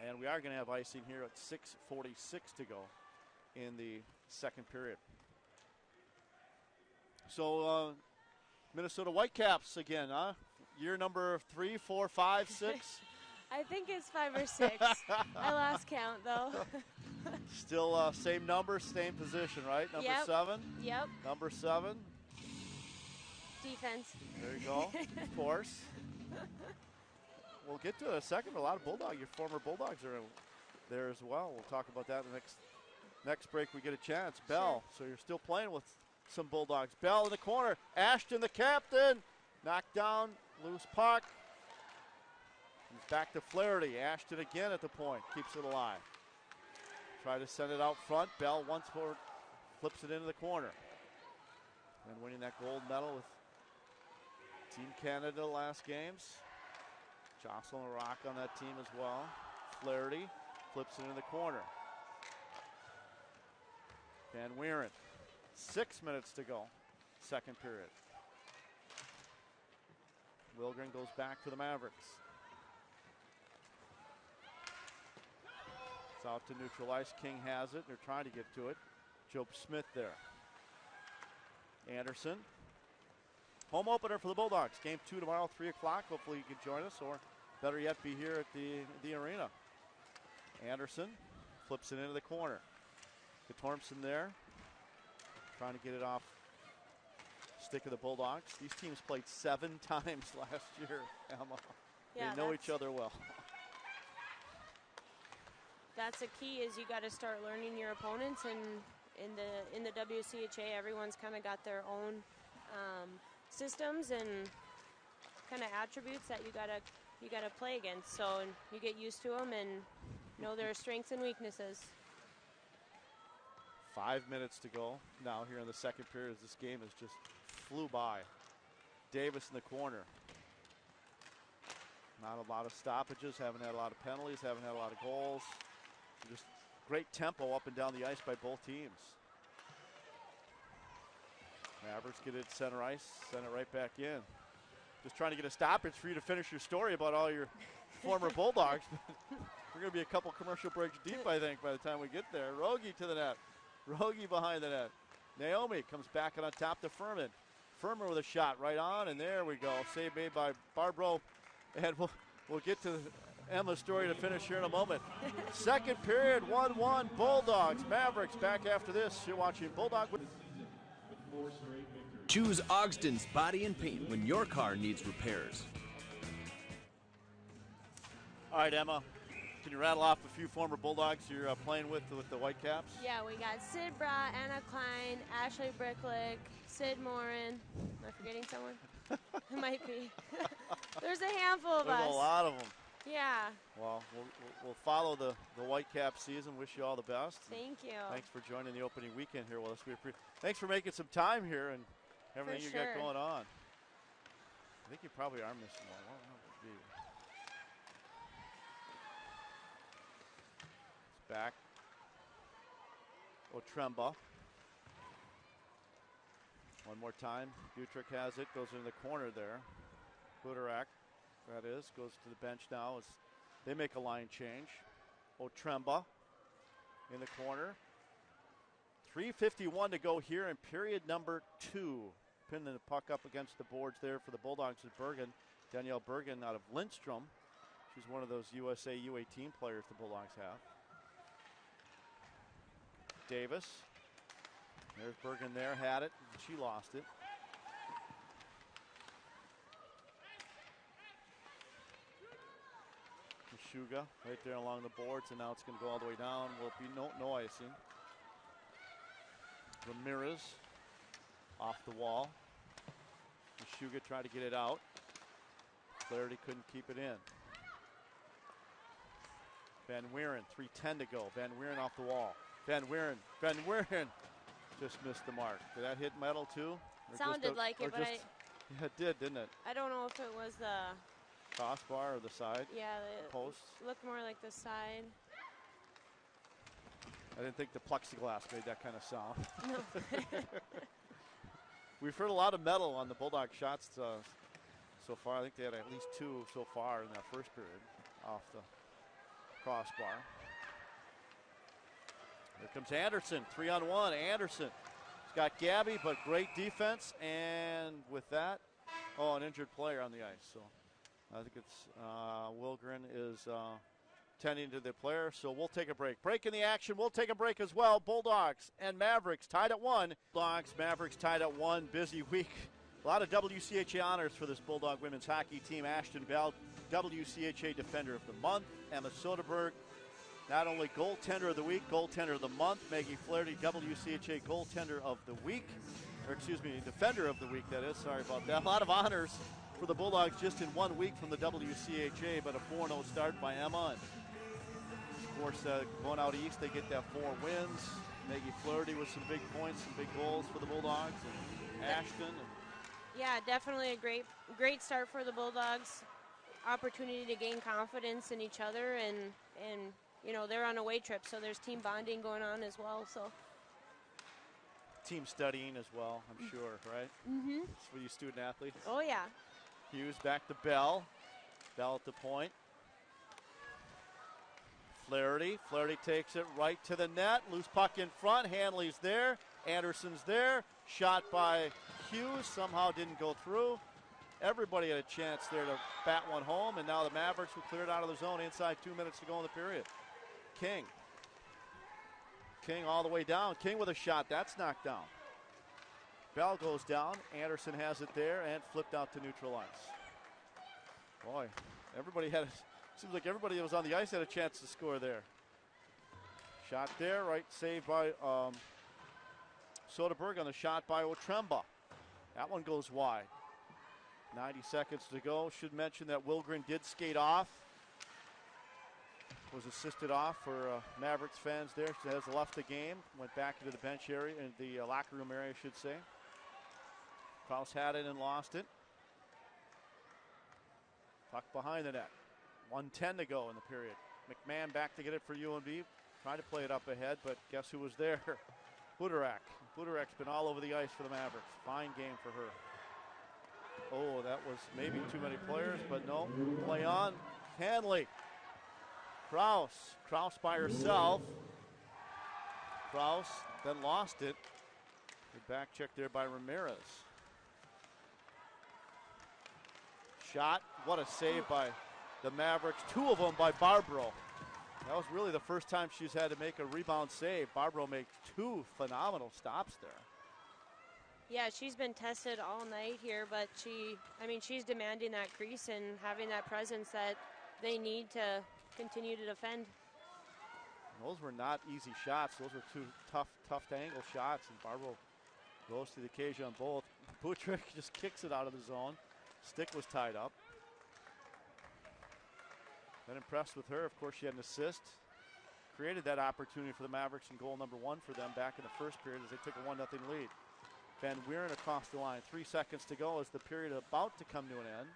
S1: And we are going to have icing here at 6:46 to go in the second period. So Minnesota Whitecaps again, huh? Year number 3, 4, 5, 6.
S2: I think it's 5 or 6. I lost count though.
S1: Still same number, same position, right? Number 7?
S2: Yep.
S1: Number 7.
S2: Defense.
S1: There you go. Of course. We'll get to it in a second. A lot of your former Bulldogs are there as well. We'll talk about that in the next break. We get a chance. Bell. So you're still playing with some Bulldogs. Bell in the corner. Ashton, the captain. Knocked down. Loose puck. Comes back to Flaherty. Ashton again at the point. Keeps it alive. Try to send it out front. Bell once forward. Flips it into the corner. And winning that gold medal with Team Canada last games. Jocelyn Rock on that team as well. Flaherty flips it into the corner. Van Wieren. 6 minutes to go. Second period. Wilgren goes back for the Mavericks. It's out to neutral ice. King has it. They're trying to get to it. Job Smith there. Anderson. Home opener for the Bulldogs. Game 2 tomorrow, 3 o'clock. Hopefully you can join us, or better yet, be here at the arena. Anderson flips it into the corner. Tormson there. Trying to get it off stick of the Bulldogs. These teams played 7 times last year, Emma.
S2: Yeah,
S1: they know each other well.
S2: That's the key, is you got to start learning your opponents, and in the WCHA, everyone's kind of got their own systems and kind of attributes that you gotta play against. So you get used to them and know their strengths and weaknesses.
S1: 5 minutes to go now here in the second period, as this game has just flew by. Davis in the corner. Not a lot of stoppages, haven't had a lot of penalties, haven't had a lot of goals. Just great tempo up and down the ice by both teams. Mavericks get it at center ice, send it right back in. Just trying to get a stoppage for you to finish your story about all your former Bulldogs. We're going to be a couple commercial breaks deep, I think, by the time we get there. Rogie to the net. Rogie behind the net. Naomi comes back on top to Furman. Furman with a shot right on, and there we go. Save made by Barbro. And we'll get to Emma's story to finish here in a moment. Second period, 1-1 Bulldogs. Mavericks back after this. You're watching Bulldog with
S4: Choose Ogsden's Body and Paint when your car needs repairs.
S1: All right, Emma, can you rattle off a few former Bulldogs you're playing with the Whitecaps?
S2: Yeah, we got Sid Bra, Anna Klein, Ashley Bricklick, Sid Morin. Am I forgetting someone? It might be. There's a handful of us.
S1: There's a lot of them.
S2: Yeah.
S1: Well, we'll follow the Whitecap season. Wish you all the best.
S2: Thank you.
S1: Thanks for joining the opening weekend here with us. Thanks for making some time here and everything you got going on. I think you probably are missing one. What would it be? It's back. Otremba. One more time. Butrick has it. Goes into the corner there. Budarak, that is, goes to the bench now as they make a line change. Otremba in the corner. 3:51 to go here in period number 2. Pinning the puck up against the boards there for the Bulldogs at Bergen. Danielle Bergen out of Lindstrom. She's one of those USA U18 players the Bulldogs have. Davis. There's Bergen there, had it. She lost it. Meshuga right there along the boards, and now it's going to go all the way down. Will be no icing. Ramirez off the wall. Meshuga tried to get it out. Flaherty couldn't keep it in. Van Wieren, 3:10 to go. Van Wieren off the wall. Van Wieren just missed the mark. Did that hit metal too?
S2: Sounded like it, but
S1: yeah, it did, didn't it?
S2: I don't know if it was the
S1: crossbar or the side.
S2: Yeah,
S1: the post.
S2: Looked more like the side.
S1: I didn't think the plexiglass made that kind of sound.
S2: No.
S1: We've heard a lot of metal on the Bulldog shots so far. I think they had at least 2 so far in that first period off the crossbar. Here comes Anderson, 3-on-1. Anderson. He's got Gabby, but great defense. And with that, an injured player on the ice. So I think it's Wilgren is tending to the player. So we'll take a break. Break in the action. We'll take a break as well. Bulldogs and Mavericks tied at 1. Bulldogs, Mavericks tied at 1. Busy week. A lot of WCHA honors for this Bulldog women's hockey team. Ashton Bell, WCHA Defender of the Month. Emma Soderberg, not only goaltender of the week, goaltender of the month. Maggie Flaherty, WCHA goaltender of the week. Or excuse me, defender of the week, that is. Sorry about that. A lot of honors for the Bulldogs just in 1 week from the WCHA, but a 4-0 start by Emma. And of course, going out east, they get that 4 wins. Maggie Flaherty with some big points, some big goals for the Bulldogs, and Ashton. And
S2: yeah, definitely a great start for the Bulldogs. Opportunity to gain confidence in each other, and you know, they're on a away trip, so there's team bonding going on as well. So
S1: team studying as well, I'm sure, right? Mm-hmm. It's for you student athletes.
S2: Oh, yeah.
S1: Hughes back to Bell. Bell at the point. Flaherty takes it right to the net. Loose puck in front. Hanley's there. Anderson's there. Shot by Hughes. Somehow didn't go through. Everybody had a chance there to bat one home, and now the Mavericks will clear it out of the zone inside 2 minutes to go in the period. King all the way down. King with a shot. That's knocked down. Bell goes down. Anderson has it there and flipped out to neutral ice. Boy, seems like everybody that was on the ice had a chance to score there. Shot there, right, saved by Soderberg on the shot by Otremba. That one goes wide. 90 seconds to go. Should mention that Wilgren did skate off. Was assisted off for Mavericks fans there. She has left the game. Went back into the bench area, in the locker room area, I should say. Kraus had it and lost it. Puck behind the net. 1:10 to go in the period. McMahon back to get it for UMD. Tried to play it up ahead, but guess who was there? Budarak. Budarak's been all over the ice for the Mavericks. Fine game for her. Oh, that was maybe too many players, but no. Play on. Hanley. Kraus by herself. Kraus then lost it. Good back check there by Ramirez. Shot. What a save by the Mavericks. 2 of them by Barbro. That was really the first time she's had to make a rebound save. Barbro makes 2 phenomenal stops there.
S2: Yeah, she's been tested all night here, but she's demanding that crease and having that presence that they need to continue to defend.
S1: And those were not easy shots. Those were 2 tough to angle shots, and Barbro goes to the occasion on both. Butrick just kicks it out of the zone. Stick was tied up. Been impressed with her. Of course, she had an assist. Created that opportunity for the Mavericks in goal number 1 for them back in the first period as they took a 1-0 lead. Van Weeren across the line. 3 seconds to go as the period about to come to an end.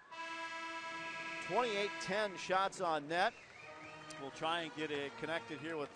S1: 28-10 shots on net. We'll try and get it connected here with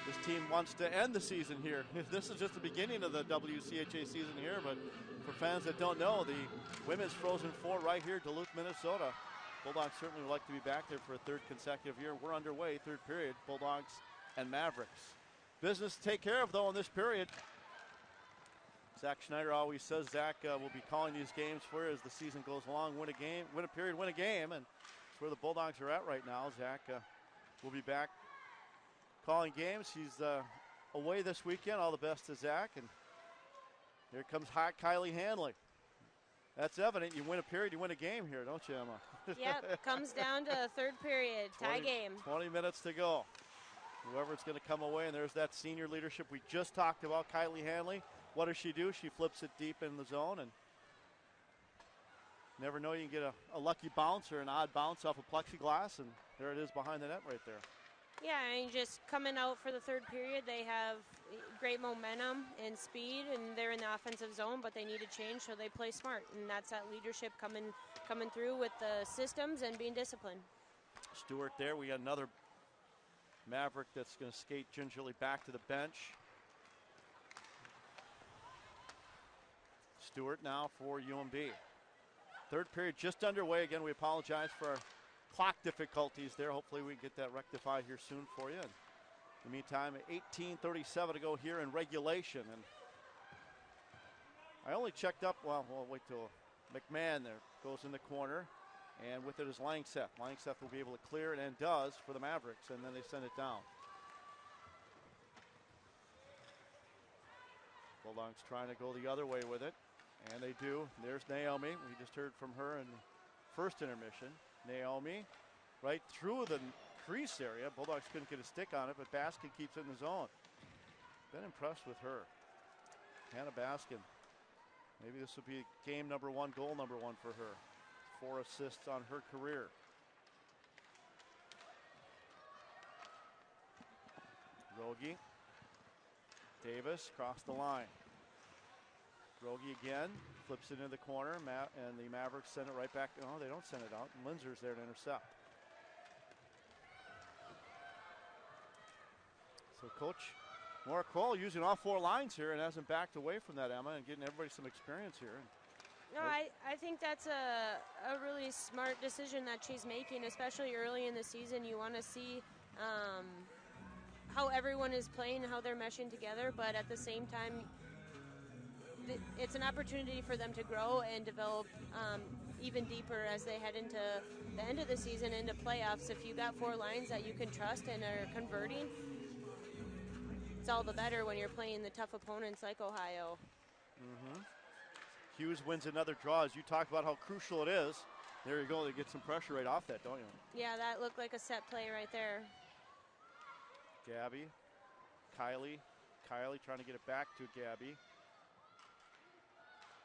S1: This team wants to end the season here. This is just the beginning of the WCHA season here, but for fans that don't know, the Women's Frozen Four right here, Duluth, Minnesota. Bulldogs certainly would like to be back there for a third consecutive year. We're underway, third period, Bulldogs and Mavericks. Business to take care of, though, in this period. Zach Schneider always says Zach will be calling these games for you as the season goes along. Win a game, win a period, win a game, and that's where the Bulldogs are at right now. Zach will be back calling games. He's away this weekend. All the best to Zach. And here comes hot Kylie Hanley. That's evident. You win a period, you win a game here, don't you, Emma?
S2: Yep, comes down to a third period, tie game.
S1: 20 minutes to go. Whoever's going to come away, and there's that senior leadership we just talked about, Kylie Hanley. What does she do? She flips it deep in the zone, and never know, you can get a lucky bounce or an odd bounce off of plexiglass, and there it is behind the net right there.
S2: Yeah, and just coming out for the third period, they have great momentum and speed, and they're in the offensive zone, but they need to change, so they play smart, and that's that leadership coming through with the systems and being disciplined.
S1: Stewart there. We got another Maverick that's going to skate gingerly back to the bench. Stewart now for UMD. Third period just underway. Again, we apologize for our clock difficulties there. Hopefully we can get that rectified here soon for you. And in the meantime, 18:37 to go here in regulation. And I only checked up, well, we'll wait till McMahon there goes in the corner. And with it is Langseth. Langseth will be able to clear it, and does, for the Mavericks, and then they send it down. Bulldogs trying to go the other way with it, and they do. There's Naomi. We just heard from her in the first intermission. Naomi right through the crease area. Bulldogs couldn't get a stick on it, but Baskin keeps it in the zone. Been impressed with her. Hannah Baskin. Maybe this will be game number one, goal number one for her. 4 assists on her career. Rogie. Davis across the line. Rogie again, flips it into the corner, and the Mavericks send it right back. Oh, they don't send it out. Linzer's there to intercept. So Coach Maura Kroll using all 4 lines here and hasn't backed away from that, Emma, and getting everybody some experience here.
S2: No, I think that's a really smart decision that she's making, especially early in the season. You want to see how everyone is playing, how they're meshing together, but at the same time, it's an opportunity for them to grow and develop even deeper as they head into the end of the season, into playoffs. If you got 4 lines that you can trust and are converting, it's all the better when you're playing the tough opponents like Ohio.
S1: Mm-hmm. Hughes wins another draw. As you talk about how crucial it is, there you go. They get some pressure right off that, don't you?
S2: Yeah, that looked like a set play right there.
S1: Gabby, Kylie trying to get it back to Gabby.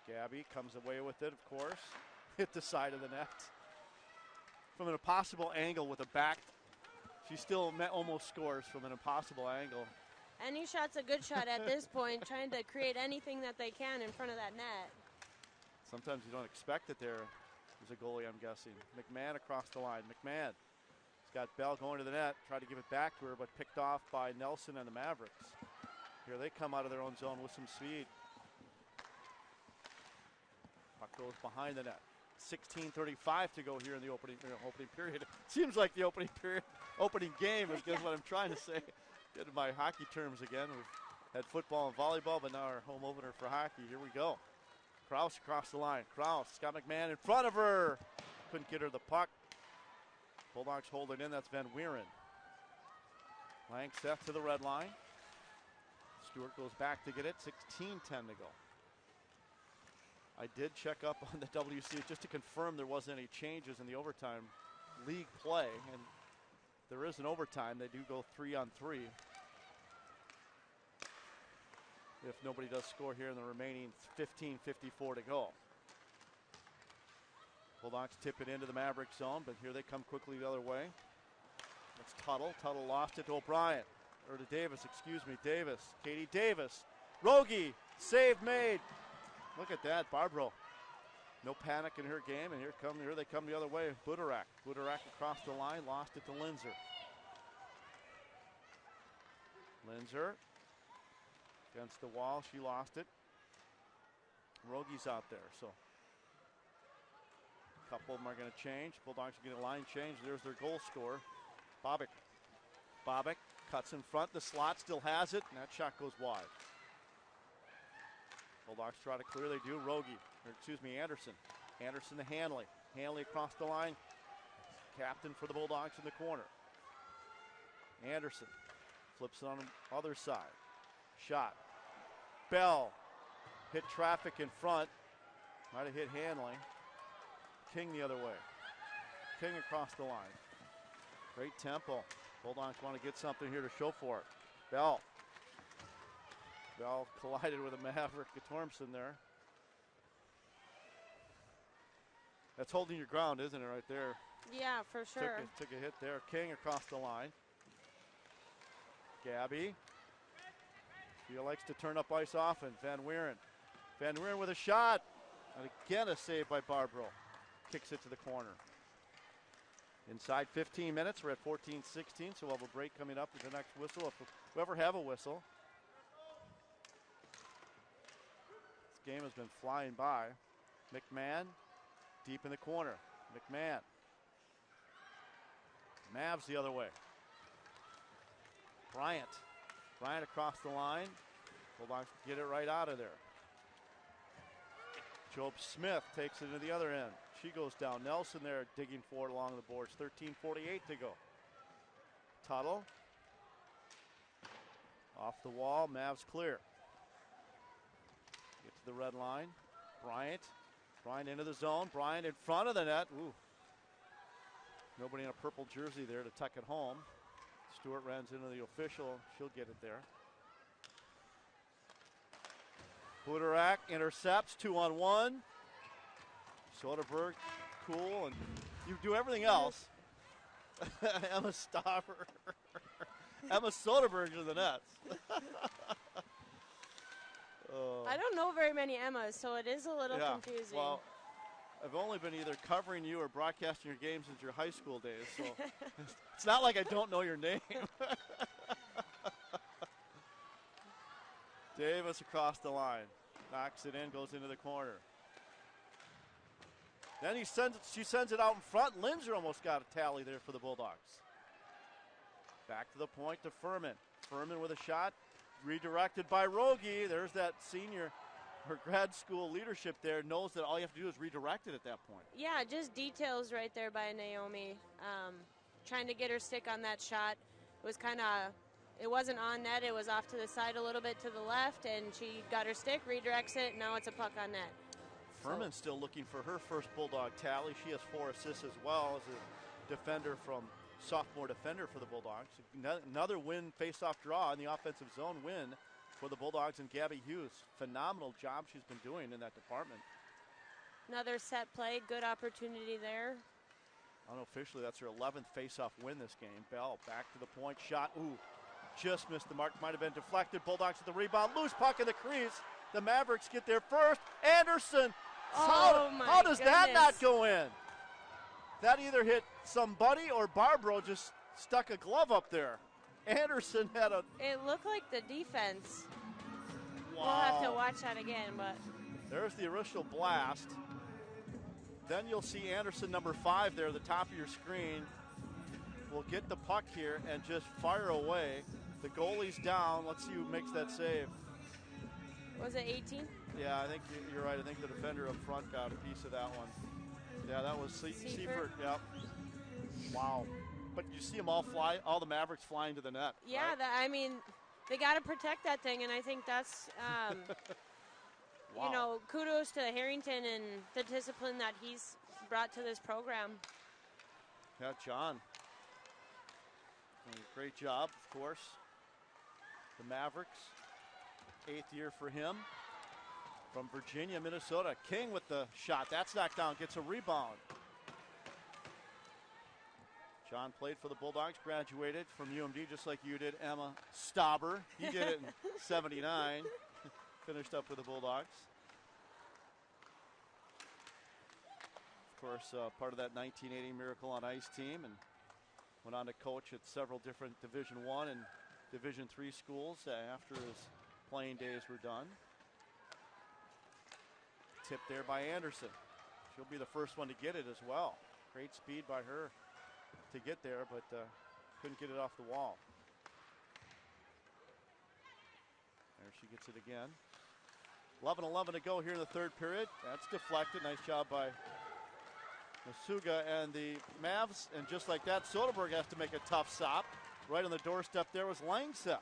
S1: Gabby comes away with it, of course. Hit the side of the net. From an impossible angle with a back. She still almost scores from an impossible angle.
S2: Any shot's a good shot at this point, trying to create anything that they can in front of that net.
S1: Sometimes you don't expect it there as a goalie, I'm guessing. McMahon across the line. McMahon. He's got Bell going to the net. Tried to give it back to her, but picked off by Nelson and the Mavericks. Here they come out of their own zone with some speed. Puck goes behind the net. 16:35 to go here in the opening period. Seems like the opening game is what I'm trying to say. Getting my hockey terms again. We've had football and volleyball, but now our home opener for hockey. Here we go. Kraus across the line. Kraus got McMahon in front of her. Couldn't get her the puck. Bulldogs hold it in. That's Van Wieren. Langseth to the red line. Stewart goes back to get it. 16:10 to go. I did check up on the WC just to confirm there wasn't any changes in the overtime league play, and there is an overtime. They do go 3-on-3. If nobody does score here in the remaining 15:54 to go. Bulldogs tip it into the Maverick zone, but here they come quickly the other way. That's Tuttle. Tuttle lost it to O'Brien. Or to Davis, excuse me. Davis. Katie Davis. Rogie. Save made. Look at that. Barbro. No panic in her game, and here they come the other way. Budarak. Budarak across the line. Lost it to Linzer. Linzer against the wall. She lost it. Rogi's out there, so a couple of them are going to change. Bulldogs are getting a line change. There's their goal scorer, Bobick. Bobick cuts in front. The slot still has it, and that shot goes wide. Bulldogs try to clear. They do. Anderson. Anderson to Hanley. Hanley across the line. Captain for the Bulldogs in the corner. Anderson flips it on the other side. Shot. Bell hit traffic in front. Might have hit Hanley. King the other way. King across the line. Great tempo. Bulldogs want to get something here to show for it. Bell collided with a Maverick Tormson there. That's holding your ground, isn't it, right there?
S2: Yeah, for sure.
S1: Took a hit there. King across the line. Gabby. She likes to turn up ice often. Van Weeren. Van Weeren with a shot. And again a save by Barbro. Kicks it to the corner. Inside 15 minutes. We're at 14-16, so we'll have a break coming up with the next whistle, if we ever have a whistle. This game has been flying by. McMahon deep in the corner. McMahon. Mavs the other way. Bryant across the line. Bulldogs get it right out of there. Job Smith takes it to the other end. She goes down. Nelson there digging for it along the boards. 13:48 to go. Tuttle. Off the wall. Mavs clear. Get to the red line. Bryant into the zone. Bryant in front of the net. Ooh. Nobody in a purple jersey there to tuck it home. Stewart runs into the official. She'll get it there. Buderak intercepts, 2-on-1. Soderberg, cool, and you do everything else. Emma Stopper. Emma Soderberg to the nets.
S2: I don't know very many Emmas, so it is a little confusing.
S1: Well, I've only been either covering you or broadcasting your games since your high school days, so it's not like I don't know your name. Davis across the line. Knocks it in, goes into the corner. Then she sends it out in front. Linzer almost got a tally there for the Bulldogs. Back to the point to Furman. Furman with a shot. Redirected by Rogi. There's that senior, her grad school leadership there, knows that all you have to do is redirect it at that point.
S2: Yeah, just details right there by Naomi. Trying to get her stick on that shot. It was it wasn't on net. It was off to the side a little bit to the left, and she got her stick, redirects it. Now it's a puck on net.
S1: Furman's still looking for her first Bulldog tally. She has 4 assists as well as a defender sophomore defender for the Bulldogs. Another win, face-off draw in the offensive zone win for the Bulldogs and Gabby Hughes. Phenomenal job she's been doing in that department.
S2: Another set play, good opportunity there.
S1: Unofficially, that's her 11th face-off win this game. Bell back to the point, shot. Ooh, just missed the mark. Might have been deflected. Bulldogs with the rebound. Loose puck in the crease. The Mavericks get there first. Anderson. How does that not go in? That either hit somebody or Barbro just stuck a glove up there. Anderson had a...
S2: It looked like the defense.
S1: Wow.
S2: We'll have to watch that again, but...
S1: There's the initial blast. Then you'll see Anderson, number 5 there, the top of your screen. Will get the puck here and just fire away. The goalie's down. Let's see who makes that save.
S2: Was it 18?
S1: Yeah, I think you're right. I think the defender up front got a piece of that one. Yeah, that was Seifert. Yep. Wow. But you see them all fly, all the Mavericks flying to the net.
S2: Yeah,
S1: right?
S2: they got to protect that thing, and I think that's,
S1: wow.
S2: Kudos to Harrington and the discipline that he's brought to this program.
S1: Yeah, John. Great job, of course. The Mavericks, 8th year for him. From Virginia, Minnesota. King with the shot. That's knocked down. Gets a rebound. John played for the Bulldogs. Graduated from UMD just like you did, Emma Stauber. He did it in 79. Finished up with the Bulldogs. Of course, part of that 1980 Miracle on Ice team, and went on to coach at several different Division I and Division III schools after his playing days were done. Tipped there by Anderson. She'll be the first one to get it as well. Great speed by her to get there, but couldn't get it off the wall. There she gets it again. 11-11 to go here in the third period. That's deflected. Nice job by Masuga and the Mavs. And just like that, Soderberg has to make a tough stop. Right on the doorstep there was Langseth.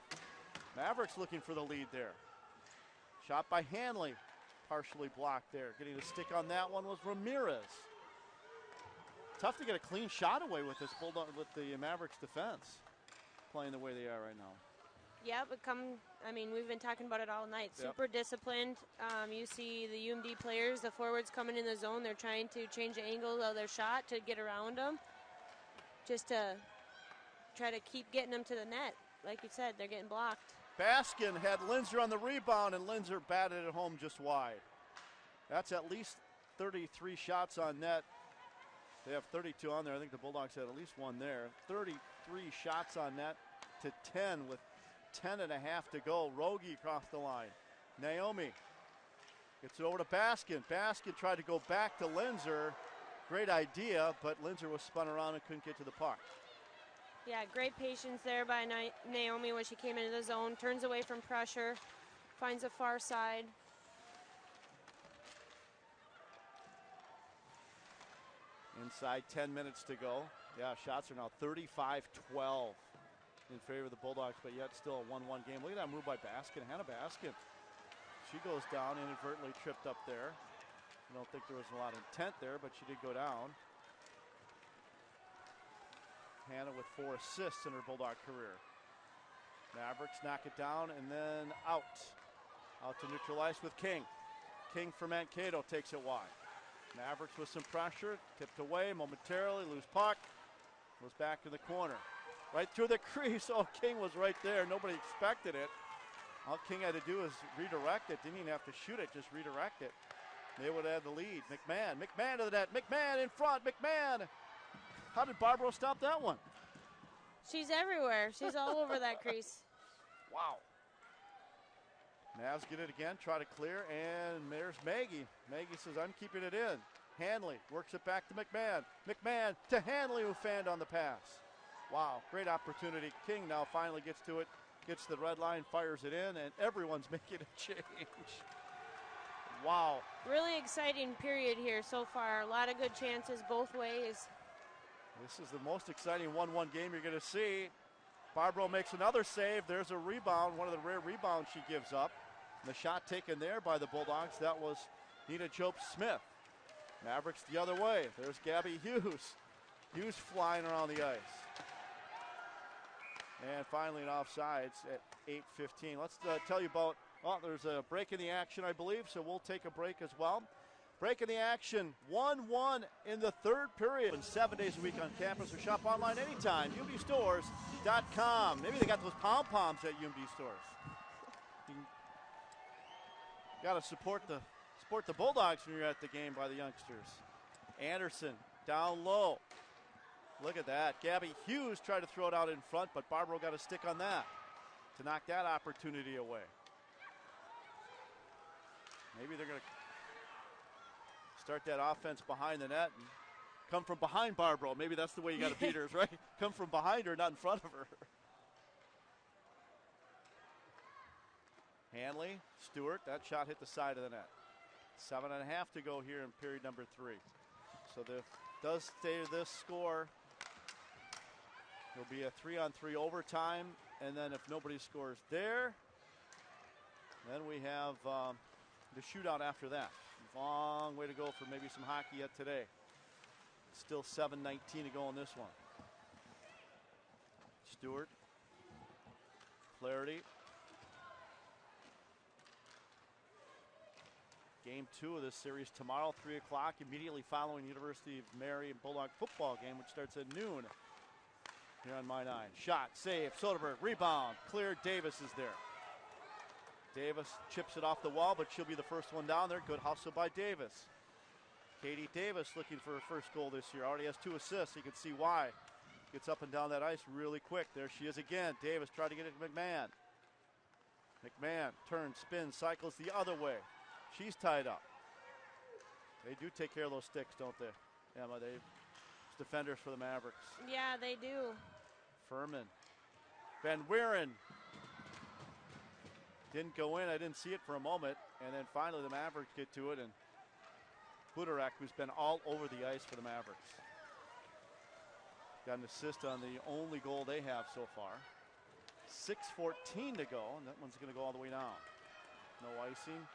S1: Mavericks looking for the lead there. Shot by Hanley. Partially blocked there. Getting a stick on that one was Ramirez. Tough to get a clean shot away with this Bulldog, with the Mavericks defense playing the way they are right now.
S2: Yeah, but we've been talking about it all night.
S1: Yep.
S2: Super disciplined. You see the UMD players, the forwards coming in the zone. They're trying to change the angle of their shot to get around them, just to try to keep getting them to the net. Like you said, they're getting blocked.
S1: Baskin had Linzer on the rebound, and Linzer batted it home just wide. That's at least 33 shots on net. They have 32 on there. I think the Bulldogs had at least one there. 33 shots on net to 10 with 10 and a half to go. Rogie across the line. Naomi gets it over to Baskin. Baskin tried to go back to Linzer. Great idea, but Linzer was spun around and couldn't get to the puck.
S2: Yeah, great patience there by Naomi when she came into the zone. Turns away from pressure. Finds the far side.
S1: Inside 10 minutes to go. Yeah, shots are now 35-12 in favor of the Bulldogs, but yet still a 1-1 game. Look at that move by Baskin. Hannah Baskin. She goes down, inadvertently tripped up there. I don't think there was a lot of intent there, but she did go down. Hannah with 4 assists in her Bulldog career. Mavericks knock it down and then out. Out to neutralize with King. King for Mankato takes it wide. Mavericks with some pressure, tipped away momentarily, loose puck. Goes back in the corner. Right through the crease. Oh, King was right there. Nobody expected it. All King had to do is redirect it. Didn't even have to shoot it, just redirect it. They would have the lead. McMahon to the net. McMahon in front. McMahon. How did Barbaro stop that one?
S2: She's everywhere. She's all over that crease.
S1: Wow. Mavs get it again, try to clear, and there's Maggie. Maggie says, I'm keeping it in. Hanley works it back to McMahon. McMahon to Hanley, who fanned on the pass. Wow, great opportunity. King now finally gets to it, gets the red line, fires it in, and everyone's making a change. Wow.
S2: Really exciting period here so far. A lot of good chances both ways.
S1: This is the most exciting 1-1 game you're going to see. Barbaro makes another save. There's a rebound, one of the rare rebounds she gives up. And the shot taken there by the Bulldogs, that was Nina Jope-Smith. Mavericks the other way. There's Gabby Hughes. Hughes flying around the ice. And finally an offsides at 8:15. Let's tell you about, there's a break in the action, I believe, so we'll take a break as well. Break in the action, 1-1 in the third period. And 7 days a week on campus, or shop online anytime, umdstores.com. Maybe they got those pom-poms at UMD stores. Got to support the Bulldogs when you're at the game by the youngsters. Anderson down low. Look at that. Gabby Hughes tried to throw it out in front, but Barbaro got a stick on that to knock that opportunity away. Maybe they're going to start that offense behind the net and come from behind Barbaro. Maybe that's the way you got to beat her, right? Come from behind her, not in front of her. Hanley, Stewart, that shot hit the side of the net. 7.5 to go here in period number 3. So does stay this score. It'll be a 3-on-3 overtime, and then if nobody scores there, then we have the shootout after that. Long way to go for maybe some hockey yet today. Still 7:19 to go in this one. Stewart, Flaherty. Game 2 of this series tomorrow, 3 o'clock, immediately following the University of Mary and Bulldog football game, which starts at noon here on My 9. Shot, save, Soderberg, rebound, cleared, Davis is there. Davis chips it off the wall, but she'll be the first one down there. Good hustle by Davis. Katie Davis looking for her first goal this year. Already has 2 assists. You can see why. Gets up and down that ice really quick. There she is again. Davis tried to get it to McMahon. McMahon turns, spins, cycles the other way. She's tied up. They do take care of those sticks, don't they, Emma? They're defenders for the Mavericks.
S2: Yeah, they do.
S1: Furman. Van Wieren. Didn't go in. I didn't see it for a moment. And then finally the Mavericks get to it. And Budarak, who's been all over the ice for the Mavericks. Got an assist on the only goal they have so far. 6:14 to go, and that one's going to go all the way down. No icing.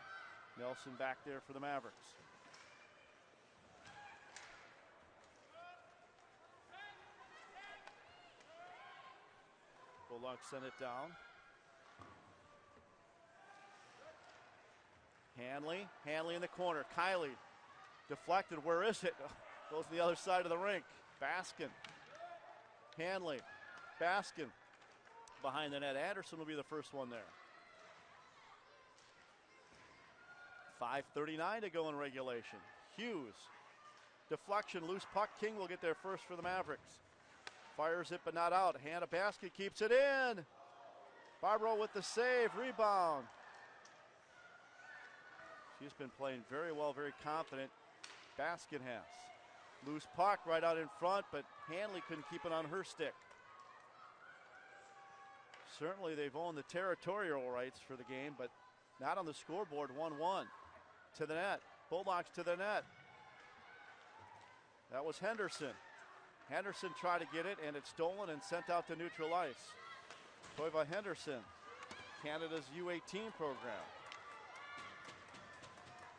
S1: Nelson back there for the Mavericks. Bulldogs send it down. Hanley in the corner. Kylie deflected. Where is it? Goes to the other side of the rink. Baskin. Hanley. Baskin. Behind the net. Anderson will be the first one there. 5:39 to go in regulation. Hughes. Deflection. Loose puck. King will get there first for the Mavericks. Fires it but not out. Hannah Baskin keeps it in. Barbaro with the save. Rebound. She's been playing very well, very confident. Baskin has. Loose puck right out in front, but Hanley couldn't keep it on her stick. Certainly they've owned the territorial rights for the game, but not on the scoreboard. 1-1 to the net. Bulldogs to the net. That was Henderson. Henderson tried to get it, and it's stolen and sent out to neutral ice. Toiva Henderson, Canada's U18 program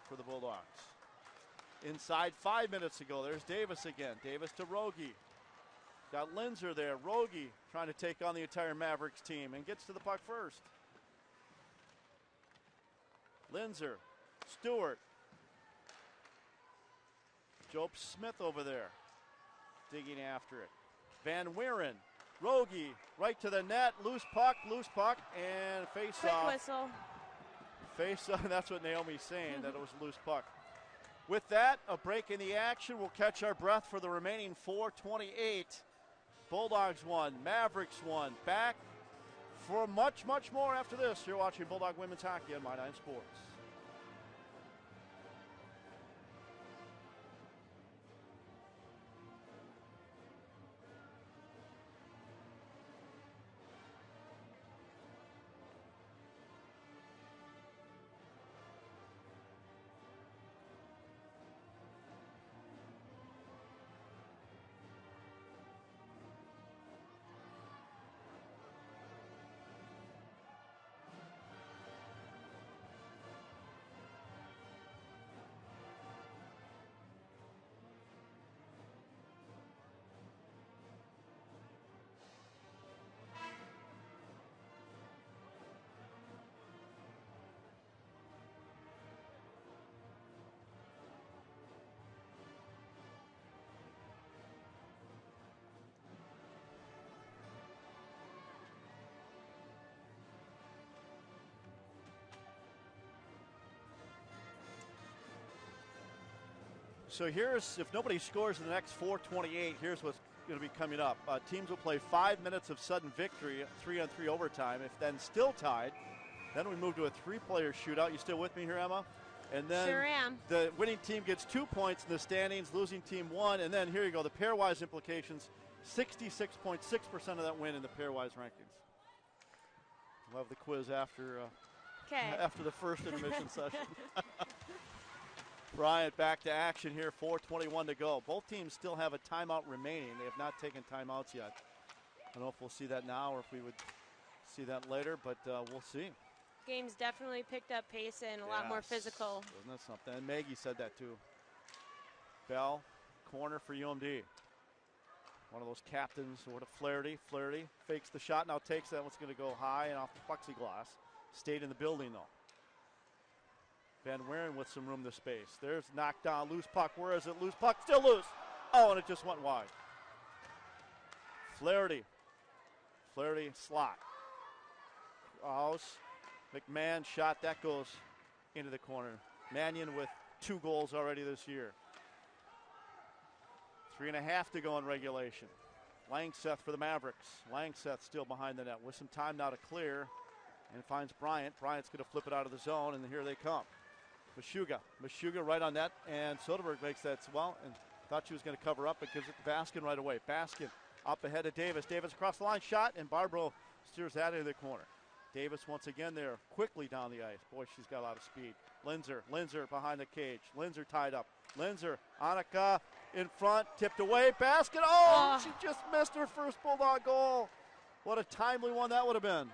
S1: for the Bulldogs. Inside 5 minutes ago, there's Davis again. Davis to Rogie. Got Linzer there. Rogie trying to take on the entire Mavericks team and gets to the puck first. Linzer, Stewart. Job Smith over there digging after it. Van Wieren, Rogie right to the net. Loose puck, and face
S2: Quick
S1: off.
S2: whistle.
S1: Face off, that's what Naomi's saying, that it was a loose puck. With that, a break in the action. We'll catch our breath for the remaining 4:28. Bulldogs won, Mavericks won. Back for much, much more after this. You're watching Bulldog Women's Hockey on My 9 Sports. So here's, if nobody scores in the next 4:28, here's what's going to be coming up. Teams will play 5 minutes of sudden victory, 3-on-3 overtime. If then still tied, then we move to a 3-player shootout. You still with me here, Emma? And then
S2: Sure am.
S1: the winning team gets 2 points in the standings, losing team 1. And then here you go, the pairwise implications, 66.6% of that win in the pairwise rankings. We'll have the quiz after, after the first intermission session. Bryant back to action here, 4:21 to go. Both teams still have a timeout remaining. They have not taken timeouts yet. I don't know if we'll see that now or if we would see that later, but we'll see.
S2: Game's definitely picked up pace and a lot more physical.
S1: Isn't that something? And Maggie said that too. Bell, corner for UMD. One of those captains, sort of Flaherty. Flaherty fakes the shot, now takes that. One's going to go high and off the plexiglass. Stayed in the building though. Van Wieren with some room to space. There's knocked down, loose puck. Where is it? Loose puck, still loose. Oh, and it just went wide. Flaherty slot. House, McMahon shot, that goes into the corner. Mannion with 2 goals already this year. 3.5 to go in regulation. Langseth for the Mavericks. Langseth still behind the net with some time now to clear and finds Bryant. Bryant's going to flip it out of the zone, and here they come. Meshuga right on net, and Soderberg makes that well, and thought she was going to cover up, but gives it to Baskin right away. Baskin up ahead of Davis. Davis across the line, shot, and Barbaro steers that into the corner. Davis once again there, quickly down the ice. Boy, she's got a lot of speed. Linzer behind the cage. Linzer tied up. Linzer, Annika in front, tipped away, basket. Oh, she just missed her first Bulldog goal. What a timely one that would have been.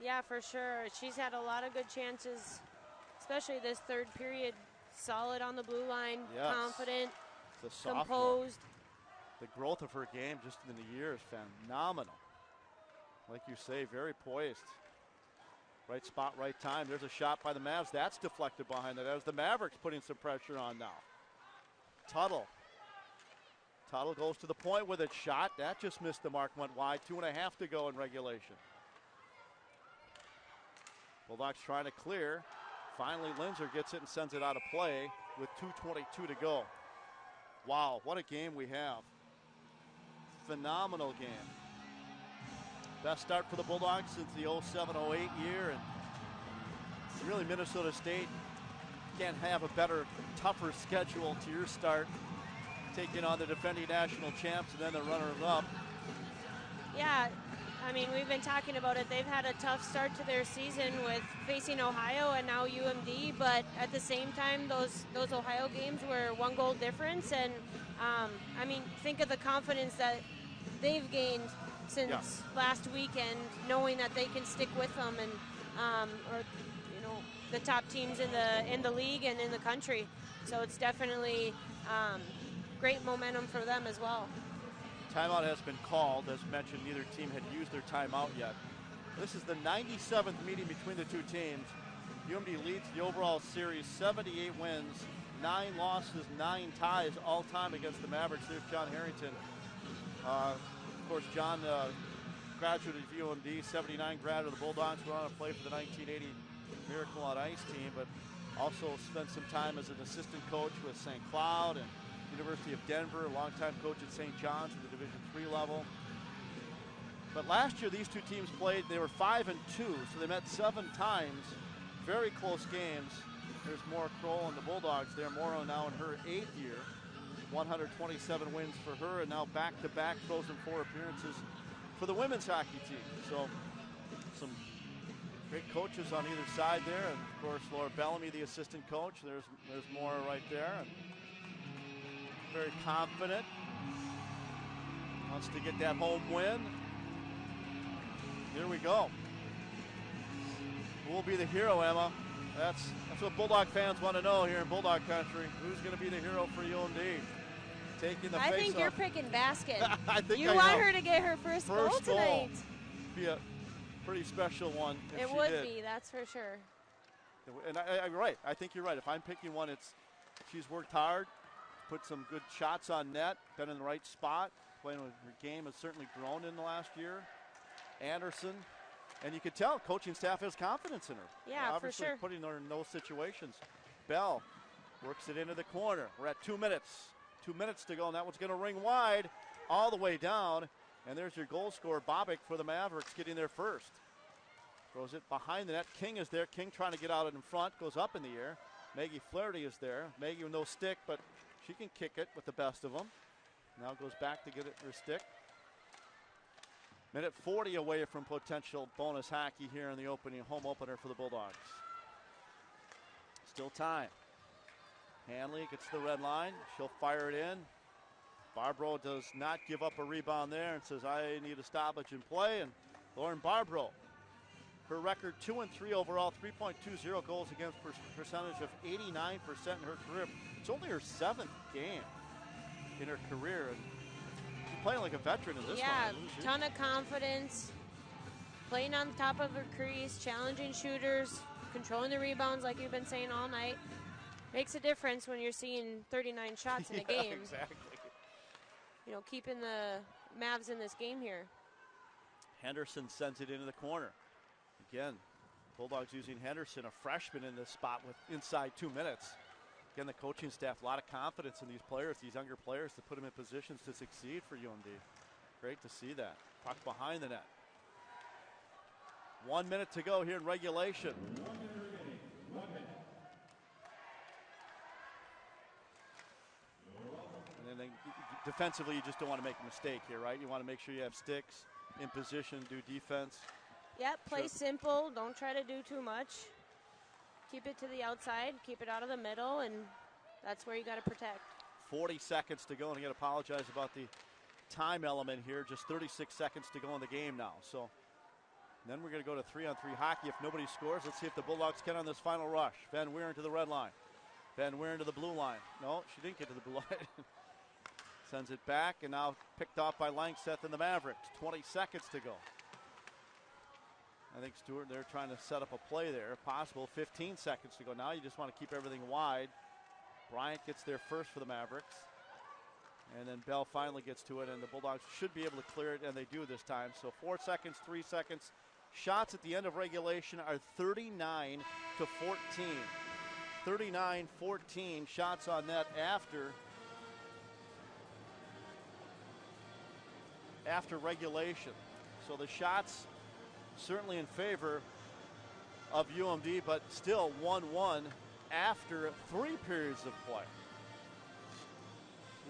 S2: Yeah, for sure. She's had a lot of good chances, especially this third period. Solid on the blue line,
S1: yes.
S2: Confident,
S1: Composed.
S2: sophomore.
S1: The growth of her game just in the year is phenomenal. Like you say, very poised. Right spot, right time. There's a shot by the Mavs. That's deflected behind that. As the Mavericks putting some pressure on now. Tuttle goes to the point with a shot. That just missed the mark, went wide. 2.5 to go in regulation. Bulldogs trying to clear. Finally, Linzer gets it and sends it out of play with 2:22 to go. Wow, what a game we have. Phenomenal game. Best start for the Bulldogs since the 07-08 year. And really, Minnesota State can't have a better, tougher schedule to your start. Taking on the defending national champs and then the runners-up.
S2: Yeah, I mean, we've been talking about it. They've had a tough start to their season with facing Ohio and now UMD, but at the same time, those Ohio games were 1 goal difference. And, I mean, think of the confidence that they've gained since last weekend, knowing that they can stick with them and, or, you know, the top teams in the league and in the country. So it's definitely great momentum for them as well.
S1: Timeout has been called. As mentioned, neither team had used their timeout yet. This is the 97th meeting between the two teams. UMD leads the overall series, 78 wins, 9 losses, 9 ties all time against the Mavericks. There's John Harrington. Of course, John graduated at UMD, 79 grad of the Bulldogs, went on to play for the 1980 Miracle on Ice team, but also spent some time as an assistant coach with St. Cloud and University of Denver, a longtime coach at St. John's at the Division III level. But last year, these two teams played. They were 5-2, so they met 7 times. Very close games. There's Maura Kroll and the Bulldogs there. Maura now in her 8th year. 127 wins for her, and now back-to-back Frozen Four appearances for the women's hockey team. So some great coaches on either side there, and of course Laura Bellamy, the assistant coach. There's Maura right there. And very confident. Wants to get that home win. Here we go. Who will be the hero, Emma? That's what Bulldog fans want to know here in Bulldog country. Who's going to be the hero for UMD? Taking the face off.
S2: I think you're picking Basket.
S1: I think
S2: you want her to get her first goal tonight.
S1: Be a pretty special one if
S2: it
S1: she
S2: would
S1: did.
S2: be, that's for sure.
S1: And I'm right. I think you're right. If I'm picking one, she's worked hard, put some good shots on net, been in the right spot. Playing with her game has certainly grown in the last year. Anderson, and you could tell coaching staff has confidence in her.
S2: Yeah,
S1: obviously
S2: for sure.
S1: Putting her in those situations. Bell works it into the corner. We're at 2 minutes. 2 minutes to go, and that one's going to ring wide all the way down. And there's your goal scorer, Bobick, for the Mavericks, getting there first. Throws it behind the net. King is there. King trying to get out in front. Goes up in the air. Maggie Flaherty is there. Maggie with no stick, but she can kick it with the best of them. Now goes back to get it her stick. Minute 40 away from potential bonus hockey here in the home opener for the Bulldogs. Still time. Hanley gets the red line. She'll fire it in. Barbaro does not give up a rebound there and says, I need a stoppage in play. And Lauren Barbaro, her record 2-3 overall, 3.20 goals against percentage of 89% in her career. It's only her 7th game in her career. And she's playing like a veteran in this one.
S2: Yeah, ton of confidence. Playing on top of her crease, challenging shooters, controlling the rebounds like you've been saying all night. Makes a difference when you're seeing 39 shots in a game.
S1: Exactly.
S2: You know, keeping the Mavs in this game here.
S1: Henderson sends it into the corner. Again, Bulldogs using Henderson, a freshman in this spot with inside 2 minutes. Again, the coaching staff, a lot of confidence in these players, these younger players, to put them in positions to succeed for UMD. Great to see that. Puck behind the net. 1 minute to go here in regulation.
S3: 1 minute remaining. 1 minute.
S1: And then defensively, you just don't want to make a mistake here, right? You want to make sure you have sticks in position, do defense.
S2: Yep, play simple. Don't try to do too much. Keep it to the outside, keep it out of the middle, and that's where you got to protect. 40
S1: seconds to go, and I got to apologize about the time element here. Just 36 seconds to go in the game now. So then we're going to go to 3-on-3 hockey. If nobody scores, let's see if the Bulldogs can on this final rush. Van Weeren to the red line. Van Weeren to the blue line. No, she didn't get to the blue line. Sends it back, and now picked off by Langseth and the Mavericks. 20 seconds to go. I think Stewart, they're trying to set up a play there. Possible 15 seconds to go. Now you just want to keep everything wide. Bryant gets there first for the Mavericks. And then Bell finally gets to it, and the Bulldogs should be able to clear it, and they do this time. So 4 seconds, 3 seconds. Shots at the end of regulation are 39-14. 39-14 shots on net after regulation. So the shots certainly in favor of UMD, but still 1-1 after 3 periods of play.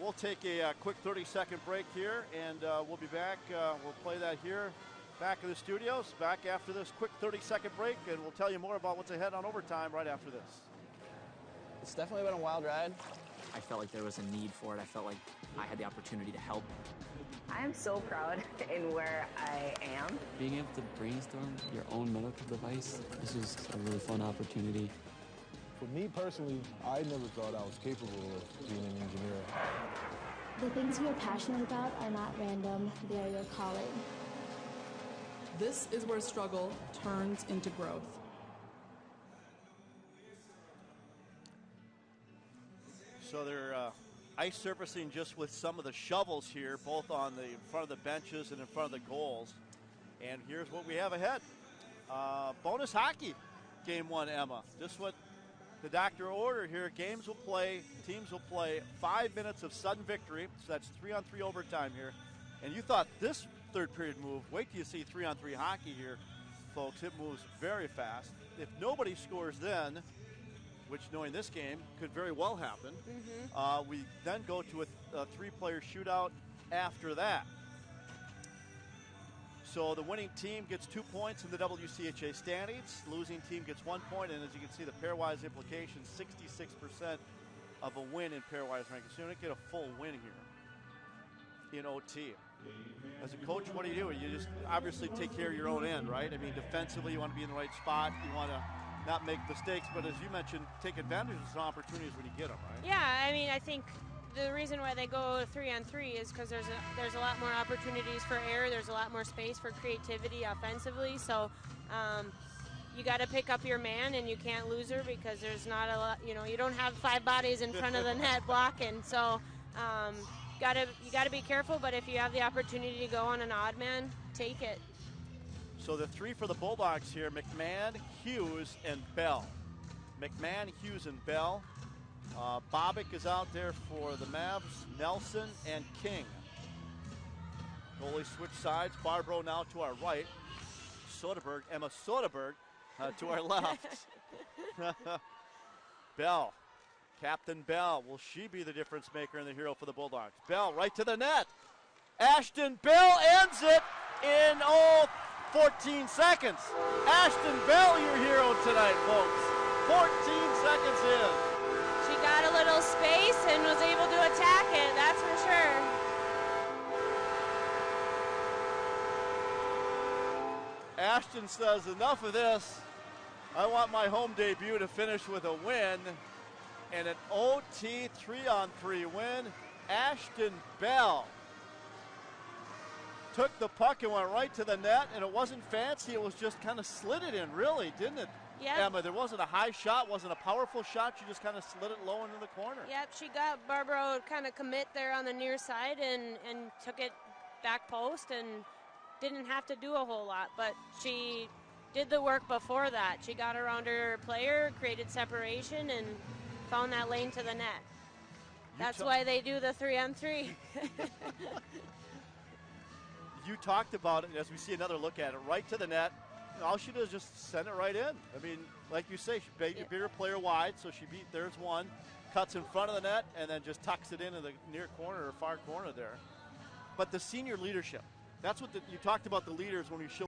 S1: We'll take a quick 30-second break here, and we'll be back. We'll play that here back in the studios, back after this quick 30-second break, and we'll tell you more about what's ahead on overtime right after this.
S5: It's definitely been a wild ride.
S6: I felt like there was a need for it. I felt like I had the opportunity to help.
S7: I am so proud in where I am.
S8: Being able to brainstorm your own medical device, this was a really fun opportunity.
S9: For me personally, I never thought I was capable of being an engineer.
S10: The things you're passionate about are not random, they are your calling.
S11: This is where struggle turns into growth.
S1: So they're ice surfacing just with some of the shovels here, both on the in front of the benches and in front of the goals. And here's what we have ahead. Bonus hockey, game 1, Emma. Just what the doctor ordered here. Teams will play 5 minutes of sudden victory. So that's 3-on-3 overtime here. And you thought this third period move, wait till you see 3-on-3 hockey here, folks. It moves very fast. If nobody scores then, which knowing this game could very well happen, we then go to a 3-player shootout after that. So the winning team gets 2 points in the WCHA standings. Losing team gets 1 point, and as you can see, the pairwise implication, 66% of a win in pairwise ranking. So you don't get a full win here in OT. As a coach, what do? You just obviously take care of your own end, right? I mean, defensively, you want to be in the right spot. You want to not make mistakes, but as you mentioned, take advantage of some opportunities when you get them, right?
S2: Yeah, I mean, I think the reason why they go 3-on-3 is because there's a lot more opportunities for error. There's a lot more space for creativity offensively. So you got to pick up your man, and you can't lose her because there's not a lot. You don't have 5 bodies in front of the net blocking. So you got to be careful. But if you have the opportunity to go on an odd man, take it.
S1: So the 3 for the Bulldogs here: McMahon, Hughes, and Bell. McMahon, Hughes, and Bell. Bobick is out there for the Mavs, Nelson, and King. Goalie switch sides. Barbro now to our right. Emma Soderberg to our left. Bell, Captain Bell. Will she be the difference maker and the hero for the Bulldogs? Bell right to the net. Ashton Bell ends it in 14 seconds. Ashton Bell, your hero tonight, folks. 14 seconds in.
S2: She got a little space and was able to attack it, that's for sure.
S1: Ashton says, enough of this. I want my home debut to finish with a win. And an OT 3-on-3 win. Ashton Bell took the puck and went right to the net, and it wasn't fancy. It was just kind of slid it in, really, didn't it?
S2: Yep.
S1: Emma, there wasn't a high shot, wasn't a powerful shot. She just kind of slid it low into the corner.
S2: Yep, she got Barbaro kind of commit there on the near side and took it back post and didn't have to do a whole lot, but she did the work before that. She got around her player, created separation, and found that lane to the net. That's why they do the 3-on-3.
S1: You talked about it, as we see another look at it, right to the net. All she does is just send it right in. I mean, like you say, she beat her player wide, so she beat, there's one, cuts in front of the net, and then just tucks it into the near corner or far corner there. But the senior leadership, that's what you talked about the leaders when you show